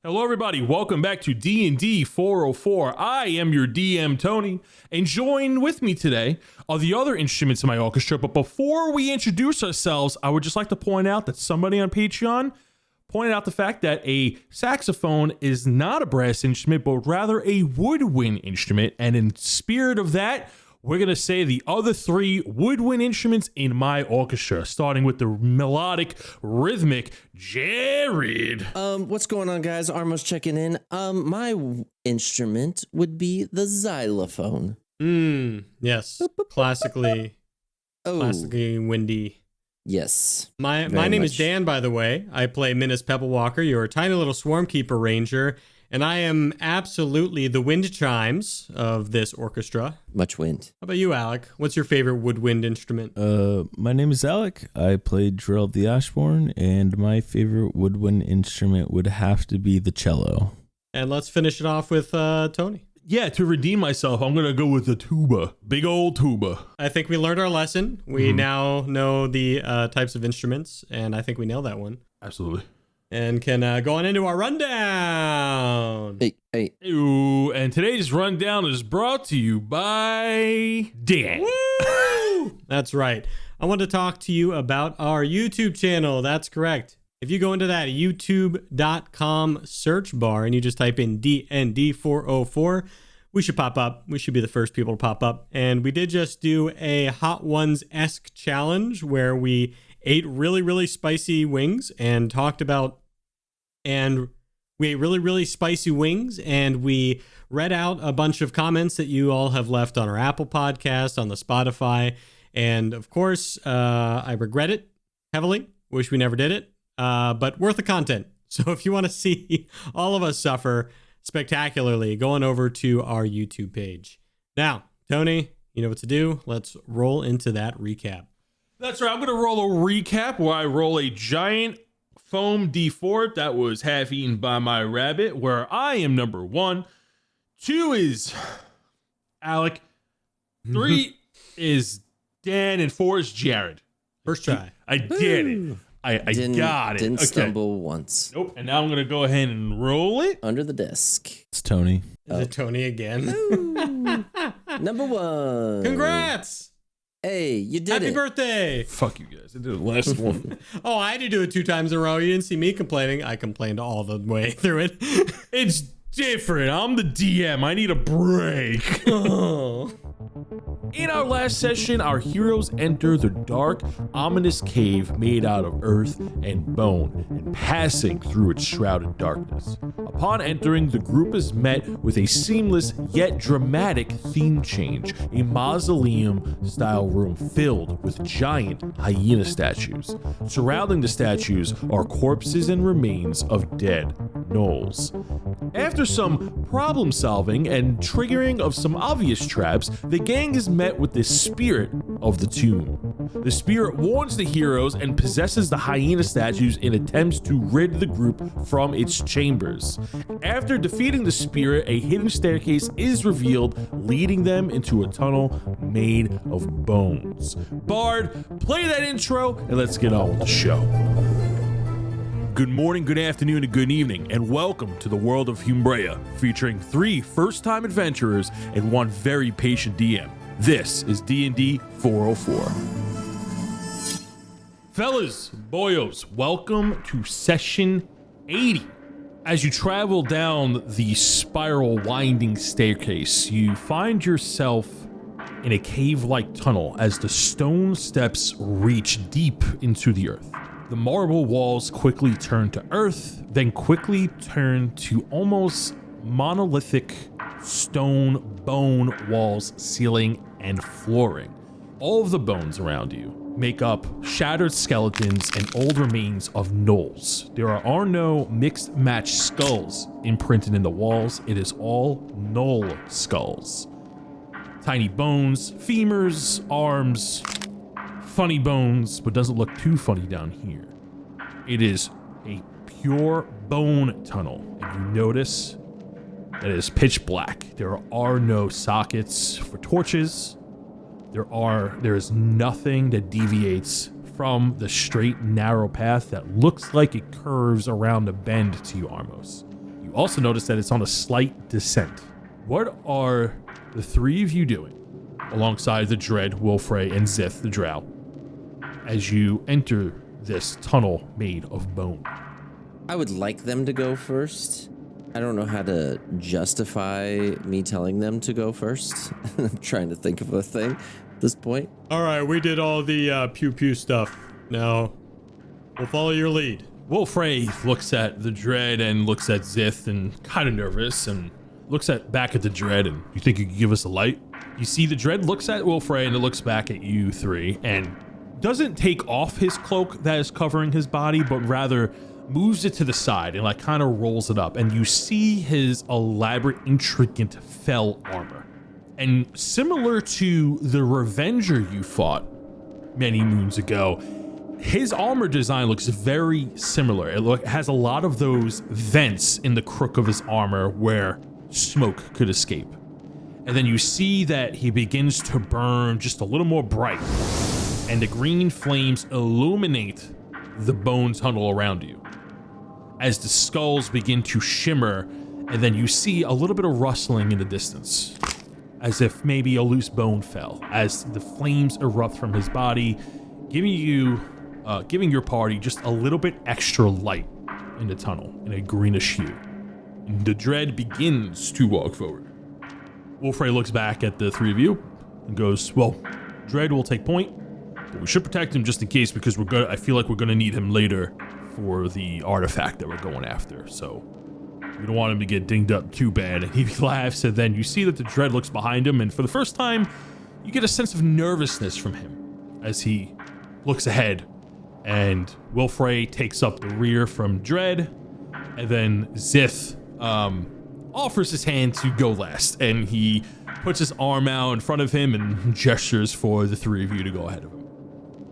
Hello everybody, welcome back to DND404. I am your DM, Tony, and join with me today are the other instruments in my orchestra. But before we introduce ourselves, I would just like to point out that somebody on Patreon pointed out the fact that a saxophone is not a brass instrument, but rather a woodwind instrument. And in spirit of that, we're going to say the other three woodwind instruments in my orchestra, starting with the melodic, rhythmic Jared. What's going on, guys? Armos checking in. My instrument would be the xylophone. Yes. Classically windy. Yes. My name is Dan, by the way. I play Minnis PebbleWalker, your tiny little Swarmkeeper Ranger, and I am absolutely the wind chimes of this orchestra. Much wind. How about you, Alec? What's your favorite woodwind instrument? My name is Alec. I play Drell the AshBorn, and my favorite woodwind instrument would have to be the cello. And let's finish it off with Tony. Yeah, to redeem myself, I'm going to go with the tuba. Big old tuba. I think we learned our lesson. We now know the types of instruments, and I think we nailed that one. Absolutely. And can go on into our rundown. Hey. Ooh, and today's rundown is brought to you by Dan. Woo! That's right. I want to talk to you about our YouTube channel. That's correct. If you go into that youtube.com search bar and you just type in DND404, we should pop up. We should be the first people to pop up. And we did just do a Hot Ones-esque challenge where we ate really, really spicy wings and talked about, and we ate really, really spicy wings, and we read out a bunch of comments that you all have left on our Apple podcast, on the Spotify, and of course, I regret it heavily. Wish we never did it, but worth the content. So if you want to see all of us suffer spectacularly, go on over to our YouTube page. Now, Tony, you know what to do. Let's roll into that recap. That's right. I'm going to roll a recap where I roll a giant foam D4 that was half eaten by my rabbit, where I am number 1. 2 is Alec. 3 is Dan, and 4 is Jared. First try. I did it. I got it. Didn't stumble once. Nope. And now I'm going to go ahead and roll it. Under the desk. It's Tony. Is it Tony again? Number 1. Congrats. Hey, you did Happy it. birthday. Fuck you guys. I did the last one. Oh, I had to do it 2 times in a row. You didn't see me complaining. I complained all the way through it. It's different. I'm the DM. I need a break. Oh. In our last session, our heroes enter the dark, ominous cave made out of earth and bone and passing through its shrouded darkness. Upon entering, the group is met with a seamless yet dramatic theme change, a mausoleum-style room filled with giant hyena statues. Surrounding the statues are corpses and remains of dead gnolls. After some problem solving and triggering of some obvious traps, the gang is met with the spirit of the tomb. The spirit warns the heroes and possesses the hyena statues in attempts to rid the group from its chambers. After defeating the spirit, a hidden staircase is revealed, leading them into a tunnel made of bones. Bard, play that intro and let's get on with the show. Good morning, good afternoon, and good evening, and welcome to the world of Humbrea, featuring 3 first-time adventurers and 1 very patient DM. This is D&D 404. Fellas, boyos, welcome to session 80. As you travel down the spiral winding staircase, you find yourself in a cave-like tunnel as the stone steps reach deep into the earth. The marble walls quickly turn to earth, then quickly turn to almost monolithic stone bone walls, ceiling, and flooring. All of the bones around you make up shattered skeletons and old remains of gnolls. There are no mixed match skulls imprinted in the walls. It is all gnoll skulls. Tiny bones, femurs, arms, funny bones, but doesn't look too funny down here. It is a pure bone tunnel, and you notice that it is pitch black. There are no sockets for torches. There is nothing that deviates from the straight, narrow path that looks like it curves around a bend to you, Armos. You also notice that it's on a slight descent. What are the three of you doing alongside the Dread, Wolfrey, and Zith, the Drow, as you enter this tunnel made of bone? I would like them to go first. I don't know how to justify me telling them to go first. I'm trying to think of a thing at this point. All right, we did all the pew-pew stuff. Now, we'll follow your lead. Wolfrey looks at the Dread and looks at Zith and kind of nervous and looks back at the Dread and, you think you could give us a light? You see the Dread looks at Wolfrey and it looks back at you three and doesn't take off his cloak that is covering his body, but rather moves it to the side and like kind of rolls it up. And you see his elaborate, intricate fell armor. And similar to the Revenger you fought many moons ago, his armor design looks very similar. It has a lot of those vents in the crook of his armor where smoke could escape. And then you see that he begins to burn just a little more bright, and the green flames illuminate the bone tunnel around you as the skulls begin to shimmer, and then you see a little bit of rustling in the distance, as if maybe a loose bone fell, as the flames erupt from his body, giving your party just a little bit extra light in the tunnel in a greenish hue. And the Dread begins to walk forward. Wolfrey looks back at the three of you and goes, well, Dread will take point, but we should protect him just in case, because I feel like we're gonna need him later for the artifact that we're going after. So we don't want him to get dinged up too bad. And he laughs, and then you see that the Dread looks behind him, and for the first time, you get a sense of nervousness from him as he looks ahead. And Wolfrey takes up the rear from Dread, and then Zith offers his hand to go last, and he puts his arm out in front of him and gestures for the three of you to go ahead of him.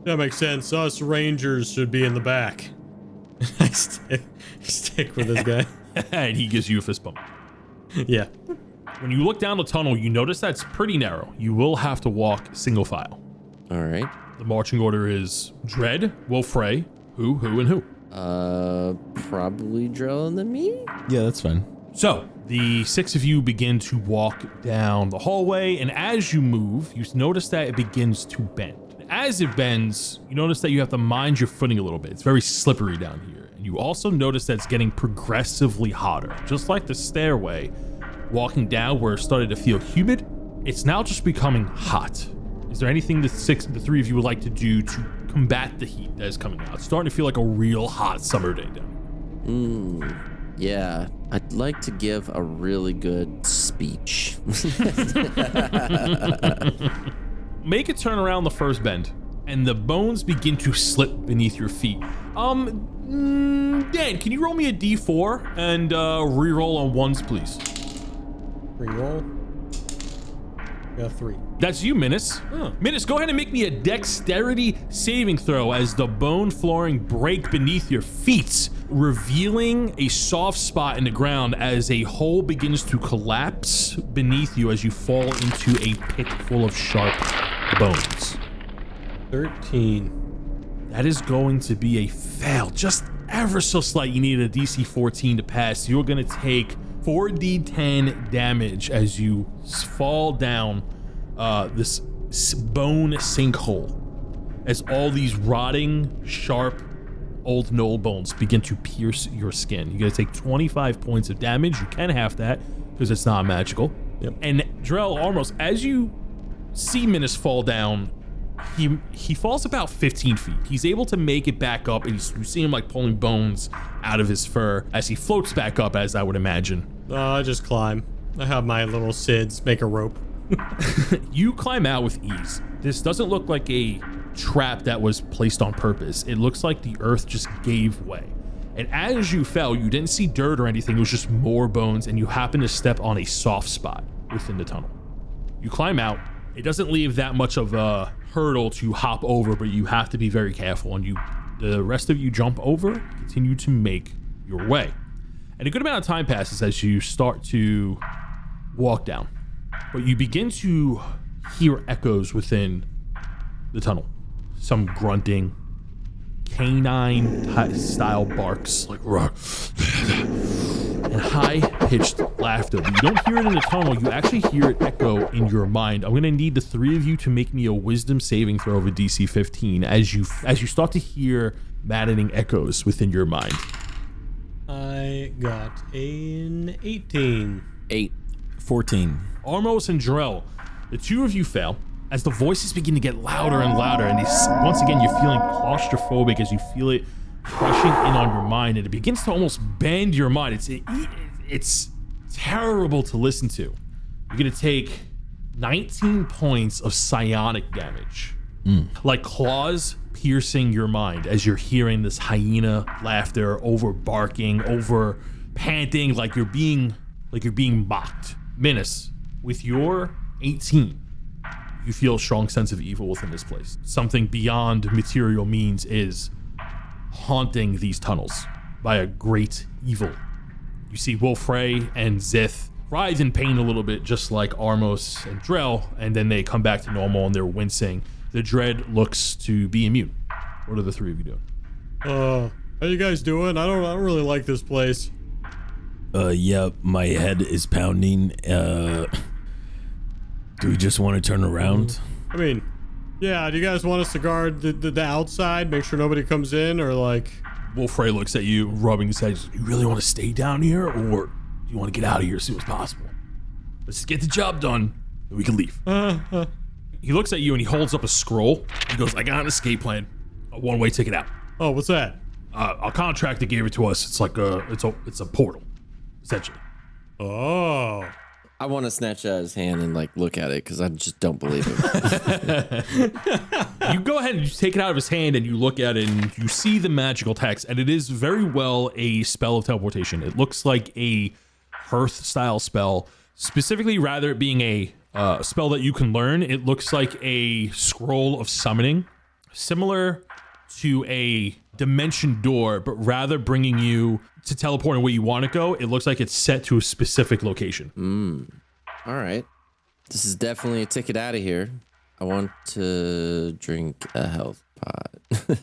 That makes sense. Us Rangers should be in the back. I stick with this guy. And he gives you a fist bump. Yeah. When you look down the tunnel, you notice that it's pretty narrow. You will have to walk single file. All right. The marching order is Dread, Wolfrey, who, and who? Probably Drell and then me? Yeah, that's fine. So, the six of you begin to walk down the hallway, and as you move, you notice that it begins to bend. As it bends, you notice that you have to mind your footing a little bit. It's very slippery down here. And you also notice that it's getting progressively hotter. Just like the stairway, walking down where it started to feel humid, it's now just becoming hot. Is there anything the three of you would like to do to combat the heat that is coming out? It's starting to feel like a real hot summer day down. Yeah, I'd like to give a really good speech. Make it turn around the first bend, and the bones begin to slip beneath your feet. Dan, can you roll me a D4 and re-roll on ones, please? Reroll. Got 3. That's you, Minnis. Minnis, go ahead and make me a dexterity saving throw as the bone flooring break beneath your feet, revealing a soft spot in the ground as a hole begins to collapse beneath you as you fall into a pit full of sharp bones. 13. That is going to be a fail, just ever so slight. You need a DC 14 to pass. You're going to take 4d10 damage as you fall down this bone sinkhole, as all these rotting, sharp, old gnoll bones begin to pierce your skin. You're going to take 25 points of damage. You can half that because it's not magical. Yep. And Drell, Armos, as you see Minnis fall down, he falls about 15 feet. He's able to make it back up, and you see him like pulling bones out of his fur as he floats back up, as I would imagine. I just climb. I have my little SIDS make a rope. You climb out with ease. This doesn't look like a trap that was placed on purpose. It looks like the earth just gave way. And as you fell, you didn't see dirt or anything. It was just more bones, and you happen to step on a soft spot within the tunnel. You climb out. It doesn't leave that much of a hurdle to hop over, but you have to be very careful, and the rest of you jump over, continue to make your way. And a good amount of time passes as you start to walk down, but you begin to hear echoes within the tunnel. Some grunting, canine style barks, like and high-pitched laughter. But you don't hear it in the tunnel. You actually hear it echo in your mind. I'm going to need the three of you to make me a wisdom saving throw of a DC 15 as you start to hear maddening echoes within your mind. I got an 18. 14. Armos and Drell, the two of you fail as the voices begin to get louder and louder, and once again you're feeling claustrophobic as you feel it crushing in on your mind, and it begins to almost bend your mind. It's terrible to listen to. You're gonna take 19 points of psionic damage, like claws piercing your mind as you're hearing this hyena laughter, over barking, over panting, like you're being mocked. Minnis, with your 18, you feel a strong sense of evil within this place. Something beyond material means is haunting these tunnels by a great evil. You see Wolfrey and Zith writhe in pain a little bit, just like Armos and Drell, and then they come back to normal and they're wincing. The dread looks to be immune. What are the three of you doing? How you guys doing? I don't really like this place. Yeah, my head is pounding. Do we just want to turn around? I mean, yeah, do you guys want us to guard the outside, make sure nobody comes in, or like... Wolfrey looks at you, rubbing his head. You really want to stay down here, or do you want to get out of here as soon as possible? Let's get the job done, and we can leave. He looks at you and he holds up a scroll. He goes, I got an escape plan. A one-way ticket out. Oh, what's that? A contractor gave it to us. It's like it's a portal, essentially. Oh. I want to snatch out his hand and like look at it because I just don't believe him. You go ahead and you take it out of his hand and you look at it and you see the magical text, and it is very well a spell of teleportation. It looks like a Hearth style spell, specifically rather it being a spell that you can learn. It looks like a scroll of summoning, similar to a dimension door, but rather bringing you to teleporting where you want to go. It looks like it's set to a specific location. All right. This is definitely a ticket out of here. I want to drink a health pot.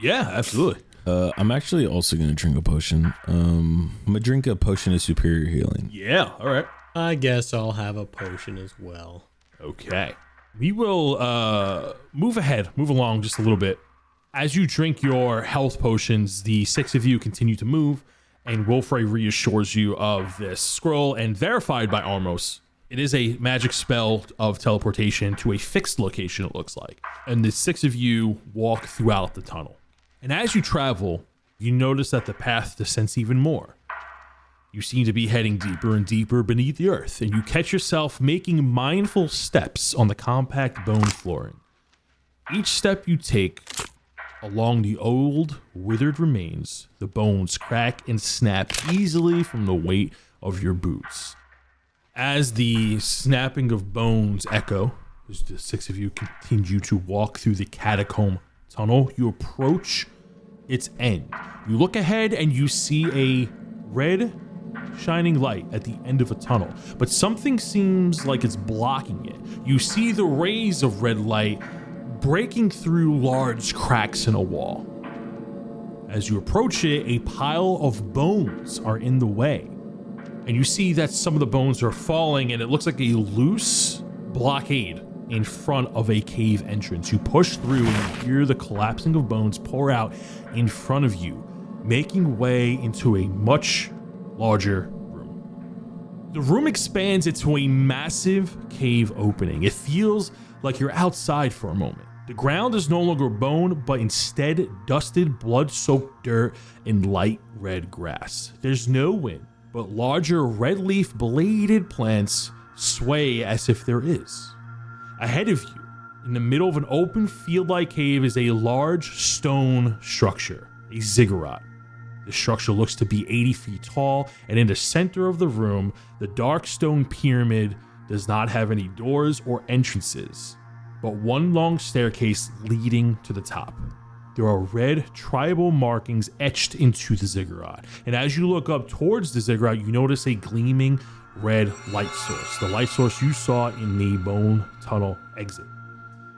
Yeah, absolutely. I'm actually also going to drink a potion. I'm going to drink a potion of superior healing. Yeah, all right. I guess I'll have a potion as well. Okay. We will move along just a little bit. As you drink your health potions, the six of you continue to move, and Wolfrey reassures you of this scroll, and verified by Armos, it is a magic spell of teleportation to a fixed location, it looks like. And the six of you walk throughout the tunnel. And as you travel, you notice that the path descends even more. You seem to be heading deeper and deeper beneath the earth, and you catch yourself making mindful steps on the compact bone flooring. Each step you take along the old, withered remains, the bones crack and snap easily from the weight of your boots. As the snapping of bones echo, as the six of you continue to walk through the catacomb tunnel, you approach its end. You look ahead and you see a red shining light at the end of a tunnel, but something seems like it's blocking it. You see the rays of red light breaking through large cracks in a wall. As you approach it, a pile of bones are in the way. And you see that some of the bones are falling, and it looks like a loose blockade in front of a cave entrance. You push through and you hear the collapsing of bones pour out in front of you, making way into a much larger room. The room expands into a massive cave opening. It feels like you're outside for a moment. The ground is no longer bone, but instead dusted, blood-soaked dirt and light red grass. There's no wind, but larger red leaf bladed plants sway as if there is. Ahead of you, in the middle of an open field-like cave, is a large stone structure, a ziggurat. The structure looks to be 80 feet tall, and in the center of the room, the dark stone pyramid does not have any doors or entrances, but one long staircase leading to the top. There are red tribal markings etched into the ziggurat, and as you look up towards the ziggurat, you notice a gleaming red light source, the light source you saw in the bone tunnel exit.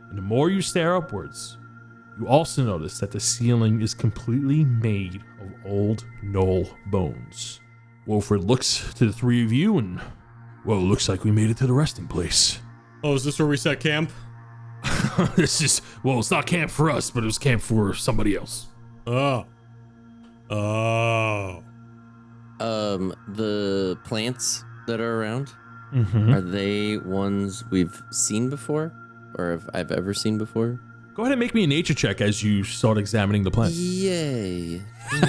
And the more you stare upwards, you also notice that the ceiling is completely made of old knoll bones. Wilfred looks to the three of you and, well, it looks like we made it to the resting place. Oh, is this where we set camp? It's not camp for us, but it was camp for somebody else. Oh. The plants that are around, Mm-hmm. are they ones we've seen before? Or have I've ever seen before? Go ahead and make me a nature check as you start examining the plant. Yay.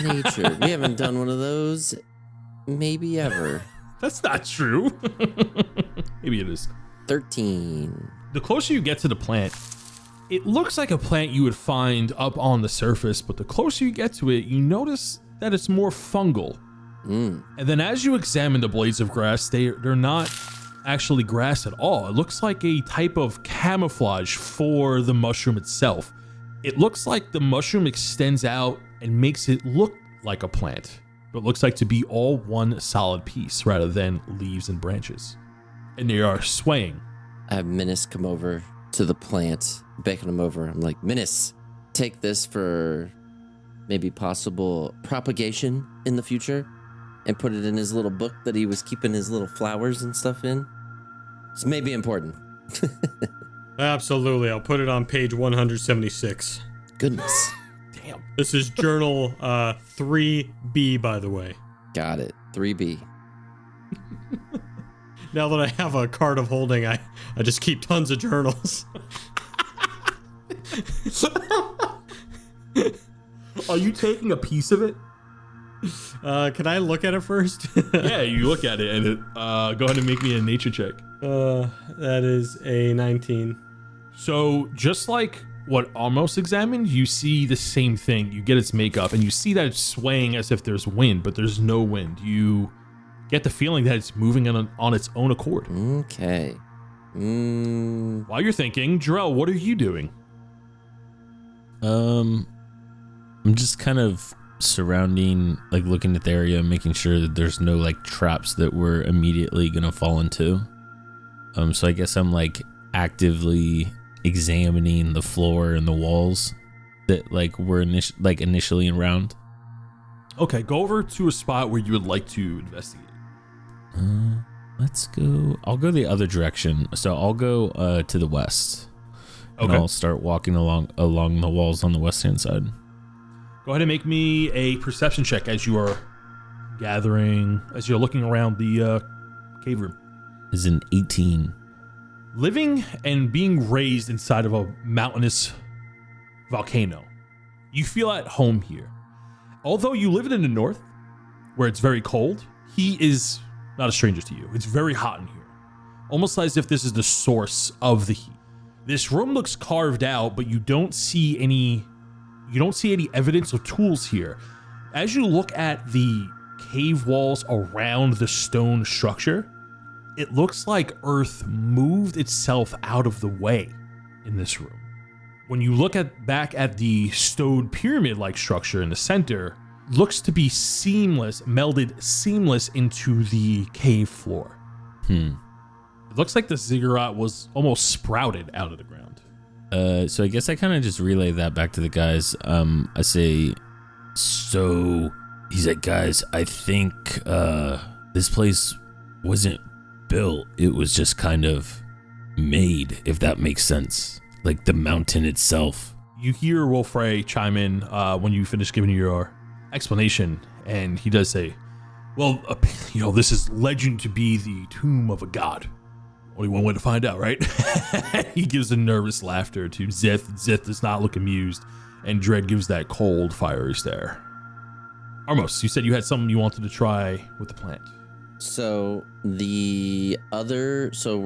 Nature. We haven't done one of those maybe ever. That's not true. Maybe it is. 13. The closer you get to the plant, it looks like a plant you would find up on the surface, but the closer you get to it, you notice that it's more fungal. And then as you examine the blades of grass, they're not actually grass at all. It looks like a type of camouflage for the mushroom itself. It looks like the mushroom extends out and makes it look like a plant, but looks like to be all one solid piece rather than leaves and branches. And they are swaying. I have Minnis come over to the plant, beckon him over. I'm like, Minnis, take this for maybe possible propagation in the future, and put it in his little book that he was keeping his little flowers and stuff in. It's maybe important. Absolutely. I'll put it on page 176. Goodness. Damn. This is journal 3B, by the way. Got it. 3B. Now that I have a card of holding, I just keep tons of journals. Are you taking a piece of it? Can I look at it first? Yeah, you look at it and it, go ahead and make me a nature check. That is a 19. So just like what Armos examined, you see the same thing. You get its makeup and you see that it's swaying as if there's wind, but there's no wind. You get the feeling that it's moving on its own accord. Okay. While you're thinking, Drell, what are you doing? I'm just kind of surrounding, like looking at the area, making sure that there's no like traps that we're immediately gonna fall into. So I guess I'm like actively examining the floor and the walls that like were initially around. Okay, go over to a spot where you would like to investigate. Let's go. I'll go the other direction. So I'll go to the west. And Okay. I'll start walking along the walls on the west-hand side. Go ahead and make me a perception check as you are as you're looking around the cave room. Is an 18. Living and being raised inside of a mountainous volcano, you feel at home here. Although you live in the north, where it's very cold, he is not a stranger to you. It's very hot in here, almost as if this is the source of the heat. This room looks carved out, but you don't see any evidence of tools here. As you look at the cave walls around the stone structure, it looks like Earth moved itself out of the way in this room. When you look back at the stone pyramid-like structure in the center, looks to be melded seamless into the cave floor. It looks like the ziggurat was almost sprouted out of the ground. So I guess I kind of just relay that back to the guys. I say, so he's like, guys, I think this place wasn't built. It was just kind of made, if that makes sense. Like the mountain itself. You hear Wolfray chime in when you finish giving your explanation, and he does say, well, this is legend to be the tomb of a god. Only one way to find out, right? He gives a nervous laughter to Zith. Zith does not look amused, and Dredd gives that cold, fiery stare. Armos, you said you had something you wanted to try with the plant. So we're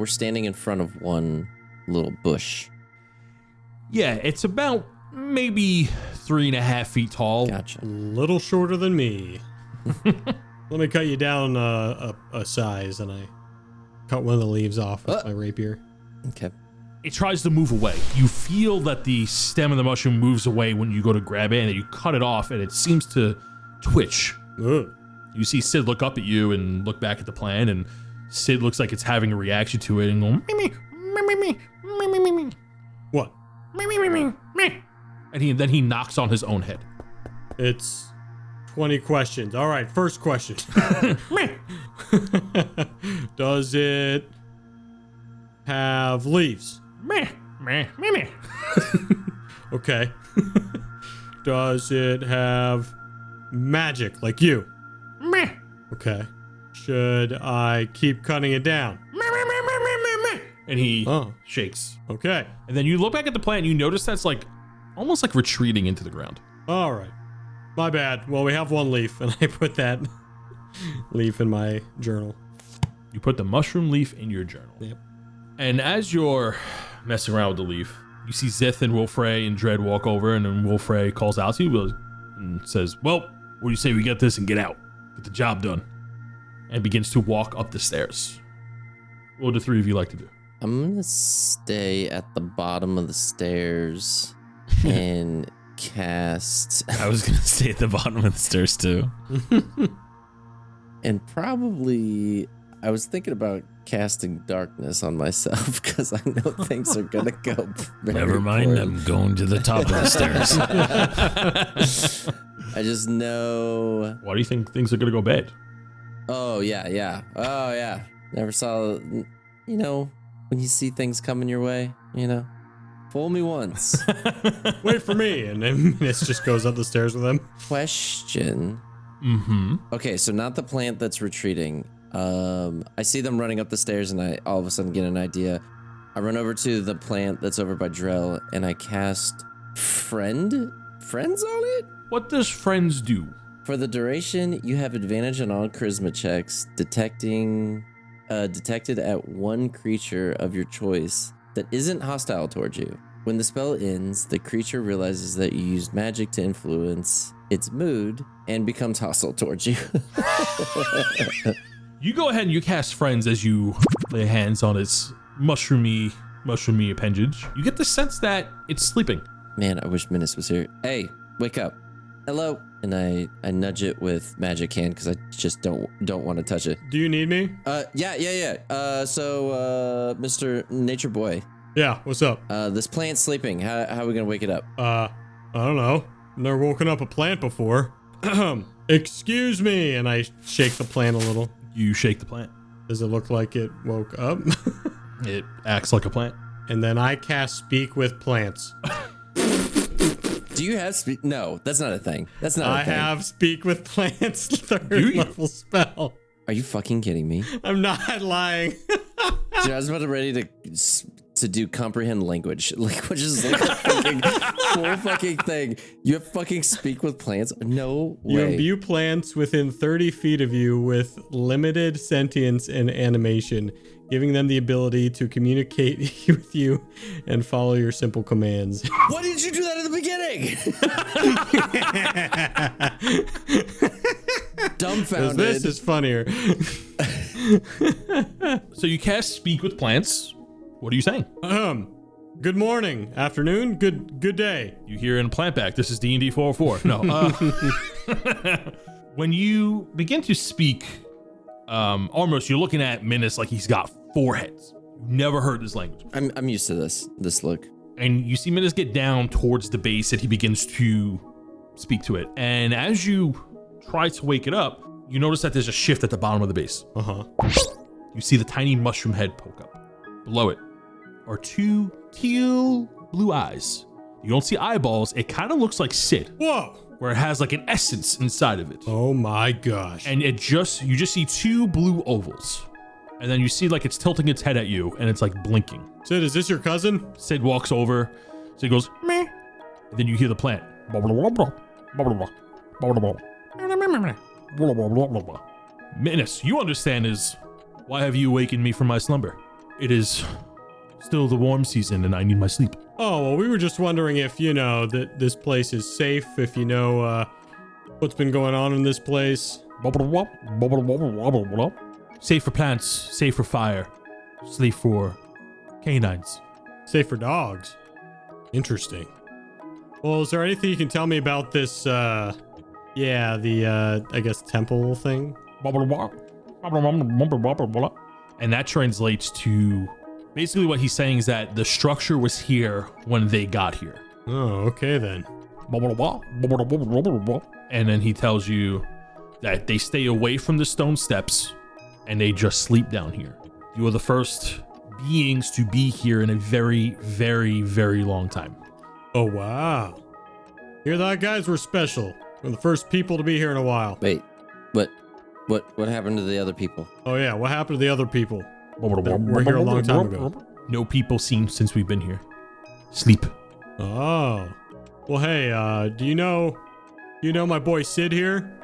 standing in front of one little bush. Yeah, it's about maybe 3.5 feet tall. Gotcha. A little shorter than me. Let me cut you down a size, and I cut one of the leaves off with my rapier. Okay. It tries to move away. You feel that the stem of the mushroom moves away when you go to grab it, and then you cut it off, and it seems to twitch. Ugh. You see Sid look up at you and look back at the plant, and Sid looks like it's having a reaction to it and going, me, me, me, me, me, me, me. What? Me, me, me, me, me. And then he knocks on his own head. It's 20 questions. All right, first question. Does it have leaves? Meh, meh, meh, meh. Okay. Does it have magic like you? Meh. Okay. Should I keep cutting it down? Meh, meh, meh, meh, meh, meh, meh. And he Oh. shakes. Okay. And then you look back at the plant and you notice that's like almost like retreating into the ground. All right. My bad. Well, we have one leaf, and I put that leaf in my journal. You put the mushroom leaf in your journal. Yep. And as you're messing around with the leaf, you see Zith and Wolfrey and Dredd walk over, and then Wolfrey calls out to you and says, well, what do you say we get this and get out? Get the job done. And begins to walk up the stairs. What would the three of you like to do? I'm gonna stay at the bottom of the stairs and cast, I was gonna stay at the bottom of the stairs too. and probably I was thinking about casting darkness on myself because I know things are gonna go. Never mind, poorly. I'm going to the top of the stairs. I just know. Why do you think things are going to go bad? Oh yeah. Never saw. You know, when you see things coming your way, you know, fool me once. Wait for me. And then Minnis just goes up the stairs with him. Question. Mm-hmm. Okay, so not the plant that's retreating. I see them running up the stairs, and I all of a sudden get an idea. I run over to the plant that's over by Drell, and I cast friends on it. What does friends do? For the duration, you have advantage on all charisma checks, detected at one creature of your choice that isn't hostile towards you. When the spell ends, the creature realizes that you used magic to influence its mood and becomes hostile towards you. You go ahead and you cast friends as you lay hands on its mushroomy appendage. You get the sense that it's sleeping. Man, I wish Minnis was here. Hey, wake up. Hello. And I nudge it with magic hand because I just don't want to touch it. Do you need me? Yeah. So, Mr. Nature Boy, Yeah, what's up? this plant's sleeping. How are we gonna wake it up? I don't know. Never woken up a plant before. Excuse me. And I shake the plant a little. You shake the plant. Does it look like it woke up? It acts like a plant. And then I cast Speak with Plants. Do you have speak? No, that's not a thing. That's not I a thing. have Speak with Plants, third Do you? level spell. Are you fucking kidding me? I'm not lying. Dude, I was about to ready to do comprehend language. Language is like a fucking full fucking thing. You have fucking speak with plants? No You way. imbue plants within 30 feet of you with limited sentience and animation, giving them the ability to communicate with you and follow your simple commands. Why didn't you do that at the beginning? Dumbfounded. This is funnier. So you cast Speak with Plants. What are you saying? Good morning, afternoon, good day. You hear in plant back, this is DND404. No. When you begin to speak, Armos, you're looking at Minnis like he's got 4 heads. You've never heard this language. I'm used to this look. And you see Minnis get down towards the base and he begins to speak to it. And as you try to wake it up, you notice that there's a shift at the bottom of the base. Uh-huh. You see the tiny mushroom head poke up. Below it are 2 teal blue eyes. You don't see eyeballs. It kind of looks like Sid, Whoa. where it has like an essence inside of it. Oh my gosh. And you just see 2 blue ovals. And then you see like it's tilting its head at you and it's like blinking. Sid, is this your cousin? Sid walks over. Sid goes, meh. And then you hear the plant. Minnis, you understand is, why have you awakened me from my slumber? It is still the warm season and I need my sleep. Oh, well, we were just wondering if, you know, that this place is safe, if you know what's been going on in this place. Safe for plants, safe for fire, safe for canines. Safe for dogs. Interesting. Well, is there anything you can tell me about this, I guess, temple thing? And that translates to, basically what he's saying is that the structure was here when they got here. Oh, okay then. And then he tells you that they stay away from the stone steps and they just sleep down here. You are the first beings to be here in a very, very, very long time. Oh, wow. Hear that, guys? We're special. We're the first people to be here in a while. Wait, what happened to the other people? Oh, yeah. What happened to the other people? We're here a long time ago. No people seen since we've been here. Sleep. Oh. Well, hey, do you know my boy Sid here?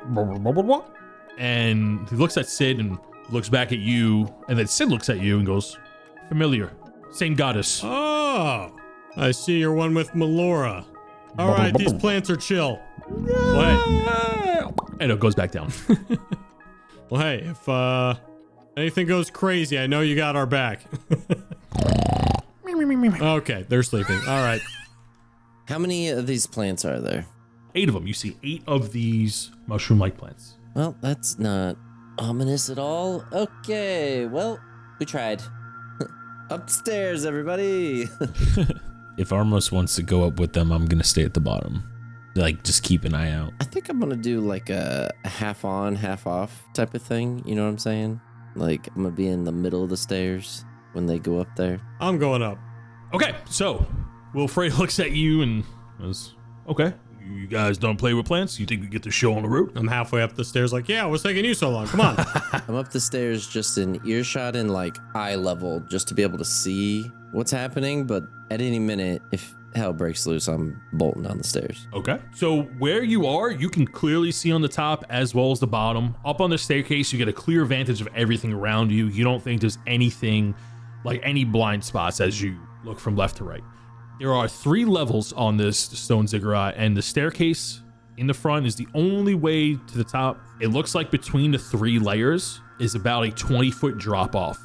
And he looks at Sid and looks back at you, and then Sid looks at you and goes, familiar. Same goddess. Oh, I see you're one with Melora. All right, these plants are chill. Well, hey. And it goes back down. Well, hey, if anything goes crazy, I know you got our back. Okay, they're sleeping. All right. How many of these plants are there? 8 of them. You see 8 of these mushroom-like plants. Well, that's not ominous at all. Okay, well, we tried. Upstairs, everybody. If Armos wants to go up with them, I'm gonna stay at the bottom. Like, just keep an eye out. I think I'm gonna do like a half on, half off type of thing. You know what I'm saying? Like, I'm gonna be in the middle of the stairs when they go up there. I'm going up. Okay, so Wilfred looks at you and goes, okay, you guys don't play with plants? You think we get the show on the road? I'm halfway up the stairs like, yeah, what's taking you so long? Come on. I'm up the stairs just in earshot and like eye level just to be able to see what's happening. But at any minute, if hell breaks loose, I'm bolting down the stairs. Okay. So where you are, you can clearly see on the top as well as the bottom. Up on the staircase, you get a clear vantage of everything around you. You don't think there's anything like any blind spots as you look from left to right. There are 3 levels on this stone ziggurat, and the staircase in the front is the only way to the top. It looks like between the 3 layers is about a 20-foot drop off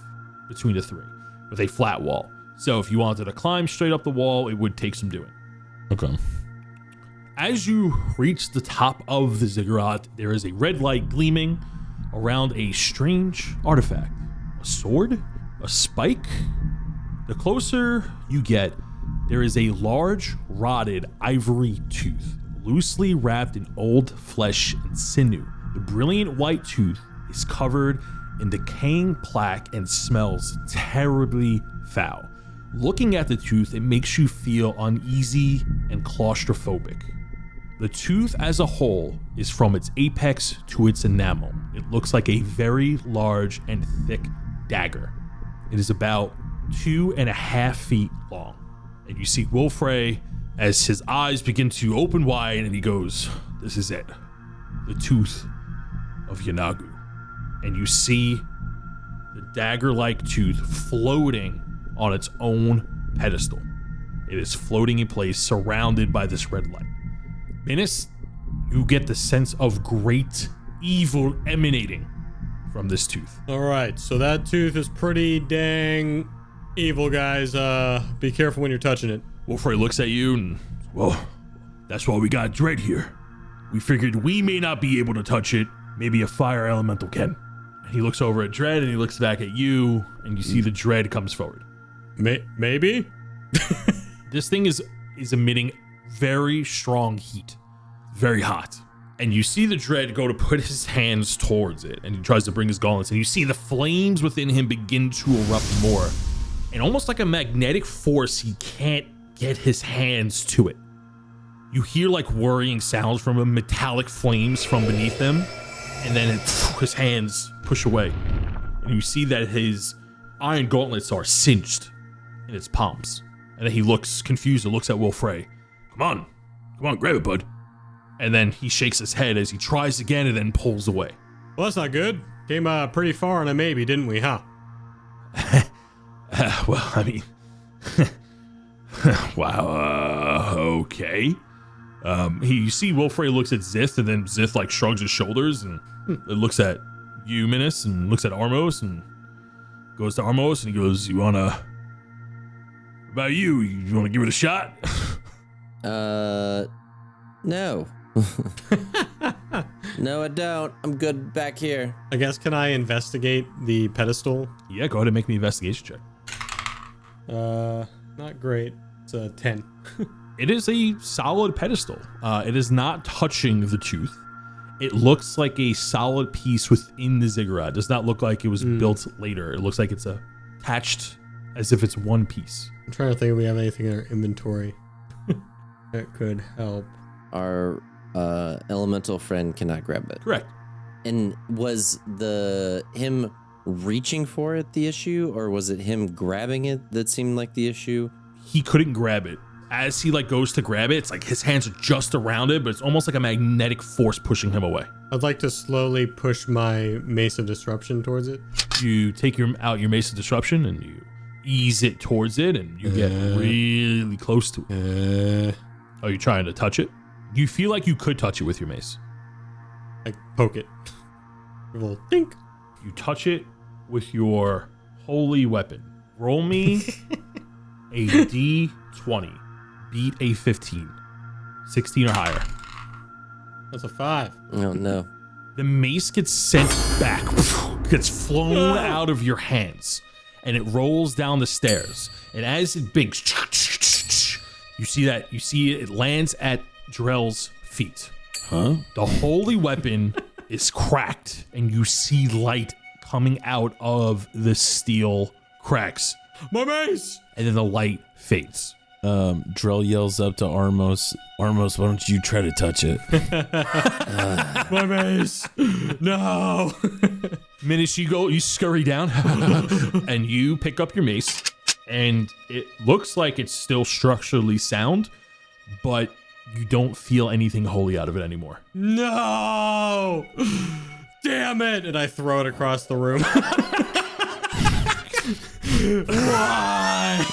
between the 3 with a flat wall. So if you wanted to climb straight up the wall, it would take some doing. Okay. As you reach the top of the ziggurat, there is a red light gleaming around a strange artifact. A sword? A spike? The closer you get, there is a large, rotted ivory tooth, loosely wrapped in old flesh and sinew. The brilliant white tooth is covered in decaying plaque and smells terribly foul. Looking at the tooth, it makes you feel uneasy and claustrophobic. The tooth as a whole is from its apex to its enamel. It looks like a very large and thick dagger. It is about 2.5 feet long. And you see Wilfred as his eyes begin to open wide and he goes, this is it. The tooth of Yeenoghu. And you see the dagger-like tooth floating on its own pedestal. It is floating in place, surrounded by this red light. Minnis, you get the sense of great evil emanating from this tooth. All right, so that tooth is pretty dang evil, guys. Be careful when you're touching it. Wilfred looks at you and, well, that's why we got Dredd here. We figured we may not be able to touch it. Maybe a fire elemental can. And he looks over at Dredd and he looks back at you and you see the Dredd comes forward. Maybe? This thing is emitting very strong heat. Very hot. And you see the Dredd go to put his hands towards it and he tries to bring his gauntlets and you see the flames within him begin to erupt more. And almost like a magnetic force, he can't get his hands to it. You hear like worrying sounds from him, metallic flames from beneath him, and then his hands push away. And you see that his iron gauntlets are cinched in its palms. And then he looks confused and looks at Wilfred. Come on, grab it, bud. And then he shakes his head as he tries again and then pulls away. Well, that's not good. Came pretty far on a maybe, didn't we, huh? Well, I mean, wow, okay. You see Wilfred looks at Zith and then Zith like shrugs his shoulders and looks at you, Minnis, and looks at Armos and goes to Armos and he goes, you wanna give it a shot? No. No, I don't. I'm good back here. I guess, can I investigate the pedestal? Yeah, go ahead and make me an investigation check. Not great. It's a 10. It is a solid pedestal. It is not touching the tooth. It looks like a solid piece within the ziggurat. It does not look like it was built later. It looks like it's attached as if it's one piece. I'm trying to think if we have anything in our inventory that could help. Our elemental friend cannot grab it. Correct. And was him reaching for it the issue, or was it him grabbing it that seemed like the issue? He couldn't grab it. As he goes to grab it, it's like his hands are just around it, but it's almost like a magnetic force pushing him away. I'd like to slowly push my Mace of Disruption towards it. You take your Mace of Disruption and you ease it towards it, and you get really close to it. Are you trying to touch it? You feel like you could touch it with your mace. Like poke it. A little dink. You touch it with your holy weapon. Roll me a D20. Beat a 15. 16 or higher. That's a 5. Oh, no. The mace gets sent back, gets flown out of your hands, and it rolls down the stairs. And as it binks, you see it lands at Drell's feet. Huh? The holy weapon is cracked, and you see light coming out of the steel cracks. My mace! And then the light fades. Drell yells up to Armos, Armos, why don't you try to touch it? My mace! No! Minnis, you scurry down, and you pick up your mace, and it looks like it's still structurally sound, but you don't feel anything holy out of it anymore. No! Damn it! And I throw it across the room. Why?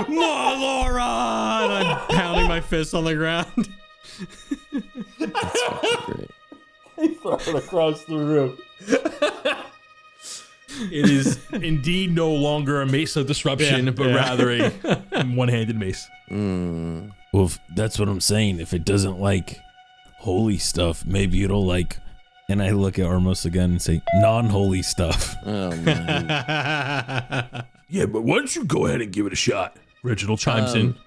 Laura! And I'm pounding my fist on the ground. That's fucking great. I throw it across the room. It is indeed no longer a mace of disruption, but rather a one-handed mace. Well, that's what I'm saying. If it doesn't like holy stuff, maybe it'll like... And I look at Armos again and say, non-holy stuff. Oh, man. Yeah, but why don't you go ahead and give it a shot? Reginald chimes in.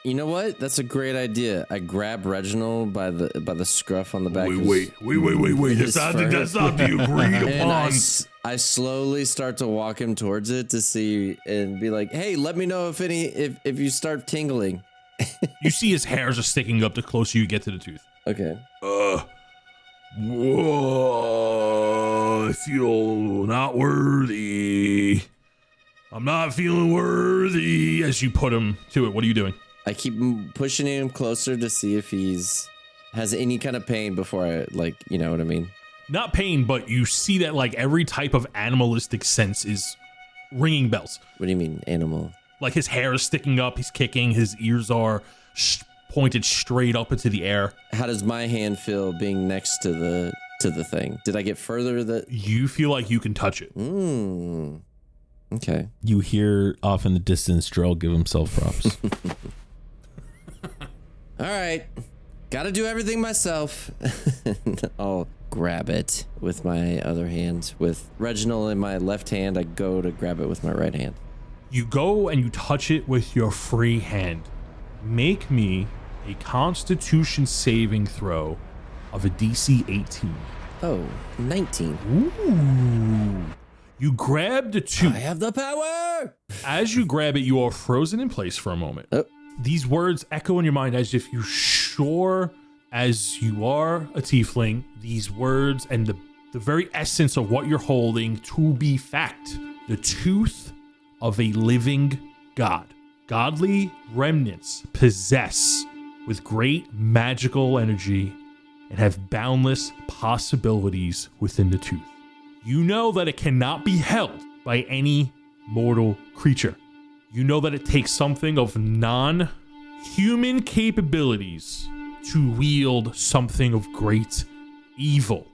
You know what? That's a great idea. I grab Reginald by the scruff on the back. Wait. That's not the agreed And upon. I slowly start to walk him towards it to see and be like, "Hey, let me know if you start tingling." You see his hairs are sticking up the closer you get to the tooth. Okay. Whoa, I feel not worthy. I'm not feeling worthy. As you put him to it, what are you doing? I keep pushing him closer to see if has any kind of pain before I you know what I mean? Not pain, but you see that every type of animalistic sense is ringing bells. What do you mean, animal? Like his hair is sticking up, he's kicking, his ears are pointed straight up into the air. How does my hand feel being next to the thing? Did I get further? You feel like you can touch it. Okay. You hear off in the distance Drell give himself props. All right. Gotta do everything myself. I'll grab it with my other hand. With Reginald in my left hand, I go to grab it with my right hand. You go and you touch it with your free hand. Make me a Constitution saving throw of a DC 18. Oh, 19. Ooh. You grab the tooth. I have the power! As you grab it, you are frozen in place for a moment. Oh. These words echo in your mind as if you're sure, as you are a tiefling, these words and the very essence of what you're holding to be fact. The tooth of a living god. Godly remnants possess with great magical energy and have boundless possibilities within the tooth. You know that it cannot be held by any mortal creature. You know that it takes something of non-human capabilities to wield something of great evil.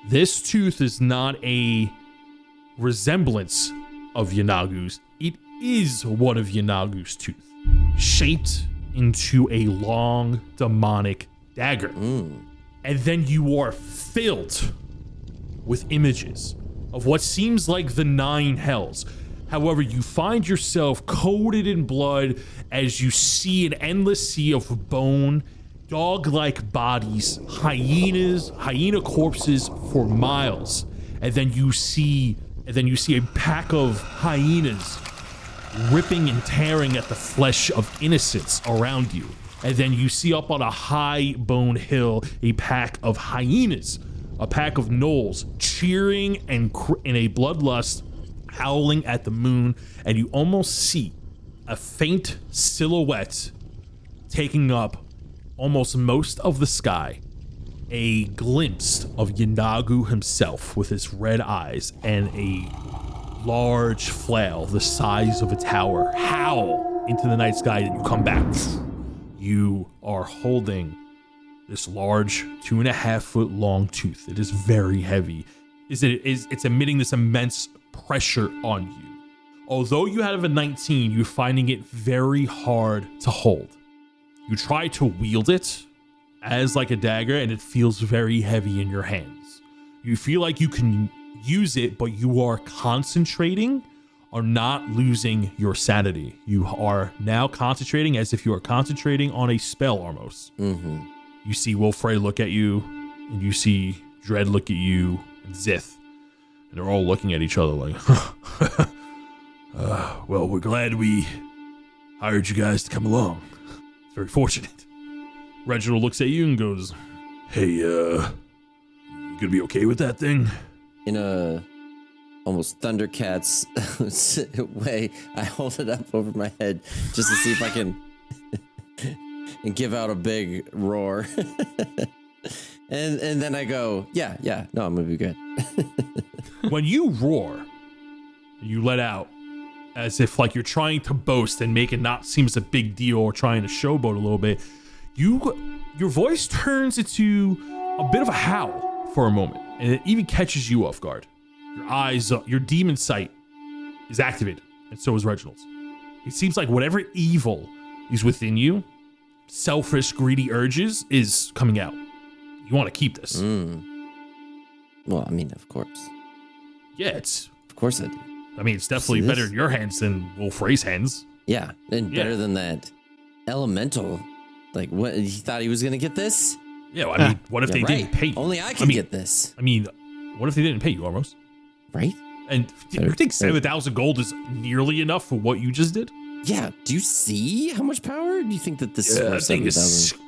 This tooth is not a resemblance of Yeenoghu's. It is one of Yeenoghu's tooth, shaped into a long demonic dagger. And then you are filled with images of what seems like the 9 hells. However, you find yourself coated in blood as you see an endless sea of bone, dog-like bodies, hyena corpses for miles. And then you see a pack of hyenas ripping and tearing at the flesh of innocents around you. And then you see up on a high bone hill a pack of hyenas, a pack of gnolls cheering and in a bloodlust, howling at the moon. And you almost see a faint silhouette taking up almost most of the sky. A glimpse of Yeenoghu himself with his red eyes and a large flail the size of a tower howl into the night sky. And you come back. You are holding this large 2.5 foot long tooth. It is very heavy. It's emitting this immense pressure on you. Although you have a 19, you're finding it very hard to hold. You try to wield it as like a dagger, and it feels very heavy in your hands. You feel like you can use it, but you are concentrating on not losing your sanity. You are now concentrating as if you are concentrating on a spell, Armos. Mm-hmm. You see Wolfrey look at you, and you see Dredd look at you, and Zith, and they're all looking at each other like, well, we're glad we hired you guys to come along. It's very fortunate. Reginald looks at you and goes, hey, you gonna be okay with that thing? In a almost Thundercats way, I hold it up over my head just to see if I can and give out a big roar. and then I go, yeah, no, I'm gonna be good. When you roar, you let out as if like you're trying to boast and make it not seem as a big deal or trying to showboat a little bit. Your voice turns into a bit of a howl for a moment, and it even catches you off guard. Your eyes, your demon sight is activated, and so is Reginald's. It seems like whatever evil is within you, selfish, greedy urges, is coming out. You want to keep this. Well, I mean, of course. Yeah, Of course I do. it's definitely better in your hands than Wolfrey's hands. Yeah, and better than that elemental. Like, what? He thought he was going to get this? Yeah, what if they didn't pay you? Only I can get this. What if they didn't pay you, Armos? Right? And do you think 7,000 gold is nearly enough for what you just did? Yeah. Do you see how much power? Do you think that this is I worth think it's 7,000?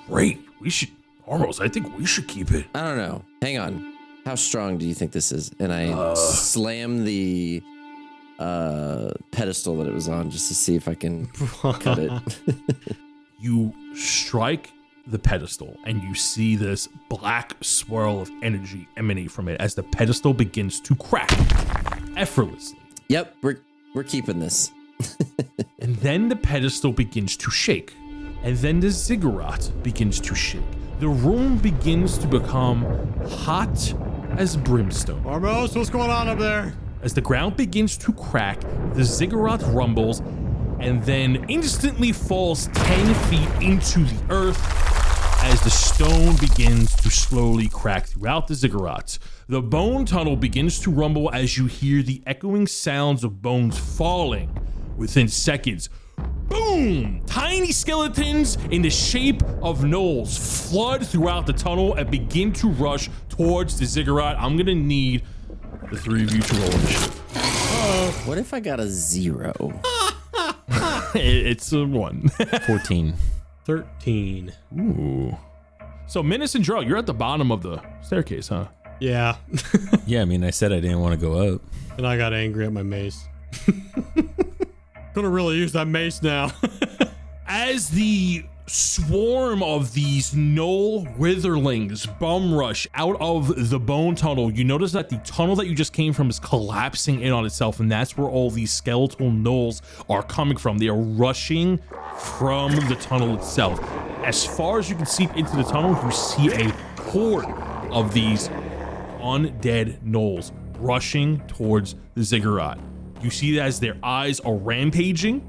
great. I think we should keep it. I don't know. Hang on. How strong do you think this is? And I slam the pedestal that it was on just to see if I can cut it. You strike the pedestal and you see this black swirl of energy emanate from it as the pedestal begins to crack effortlessly. Yep, we're keeping this. And then the pedestal begins to shake. And then the ziggurat begins to shake. The room begins to become hot as brimstone. Armos, what's going on up there? As the ground begins to crack, the ziggurat rumbles and then instantly falls 10 feet into the earth as the stone begins to slowly crack throughout the ziggurat. The bone tunnel begins to rumble as you hear the echoing sounds of bones falling. Within seconds, boom! Tiny skeletons in the shape of gnolls flood throughout the tunnel and begin to rush towards the ziggurat. I'm gonna need the 3 of you to roll initiative. What if I got a 0? It's a 1. 14. 13. Ooh. So Minnis and Drell, you're at the bottom of the staircase, huh? Yeah. Yeah, I said I didn't want to go up. And I got angry at my mace. Gonna really use that mace now. As the swarm of these gnoll witherlings bum rush out of the bone tunnel, you notice that the tunnel that you just came from is collapsing in on itself, and that's where all these skeletal gnolls are coming from. They are rushing from the tunnel itself. As far as you can see into the tunnel, you see a horde of these undead gnolls rushing towards the ziggurat. You see that as their eyes are rampaging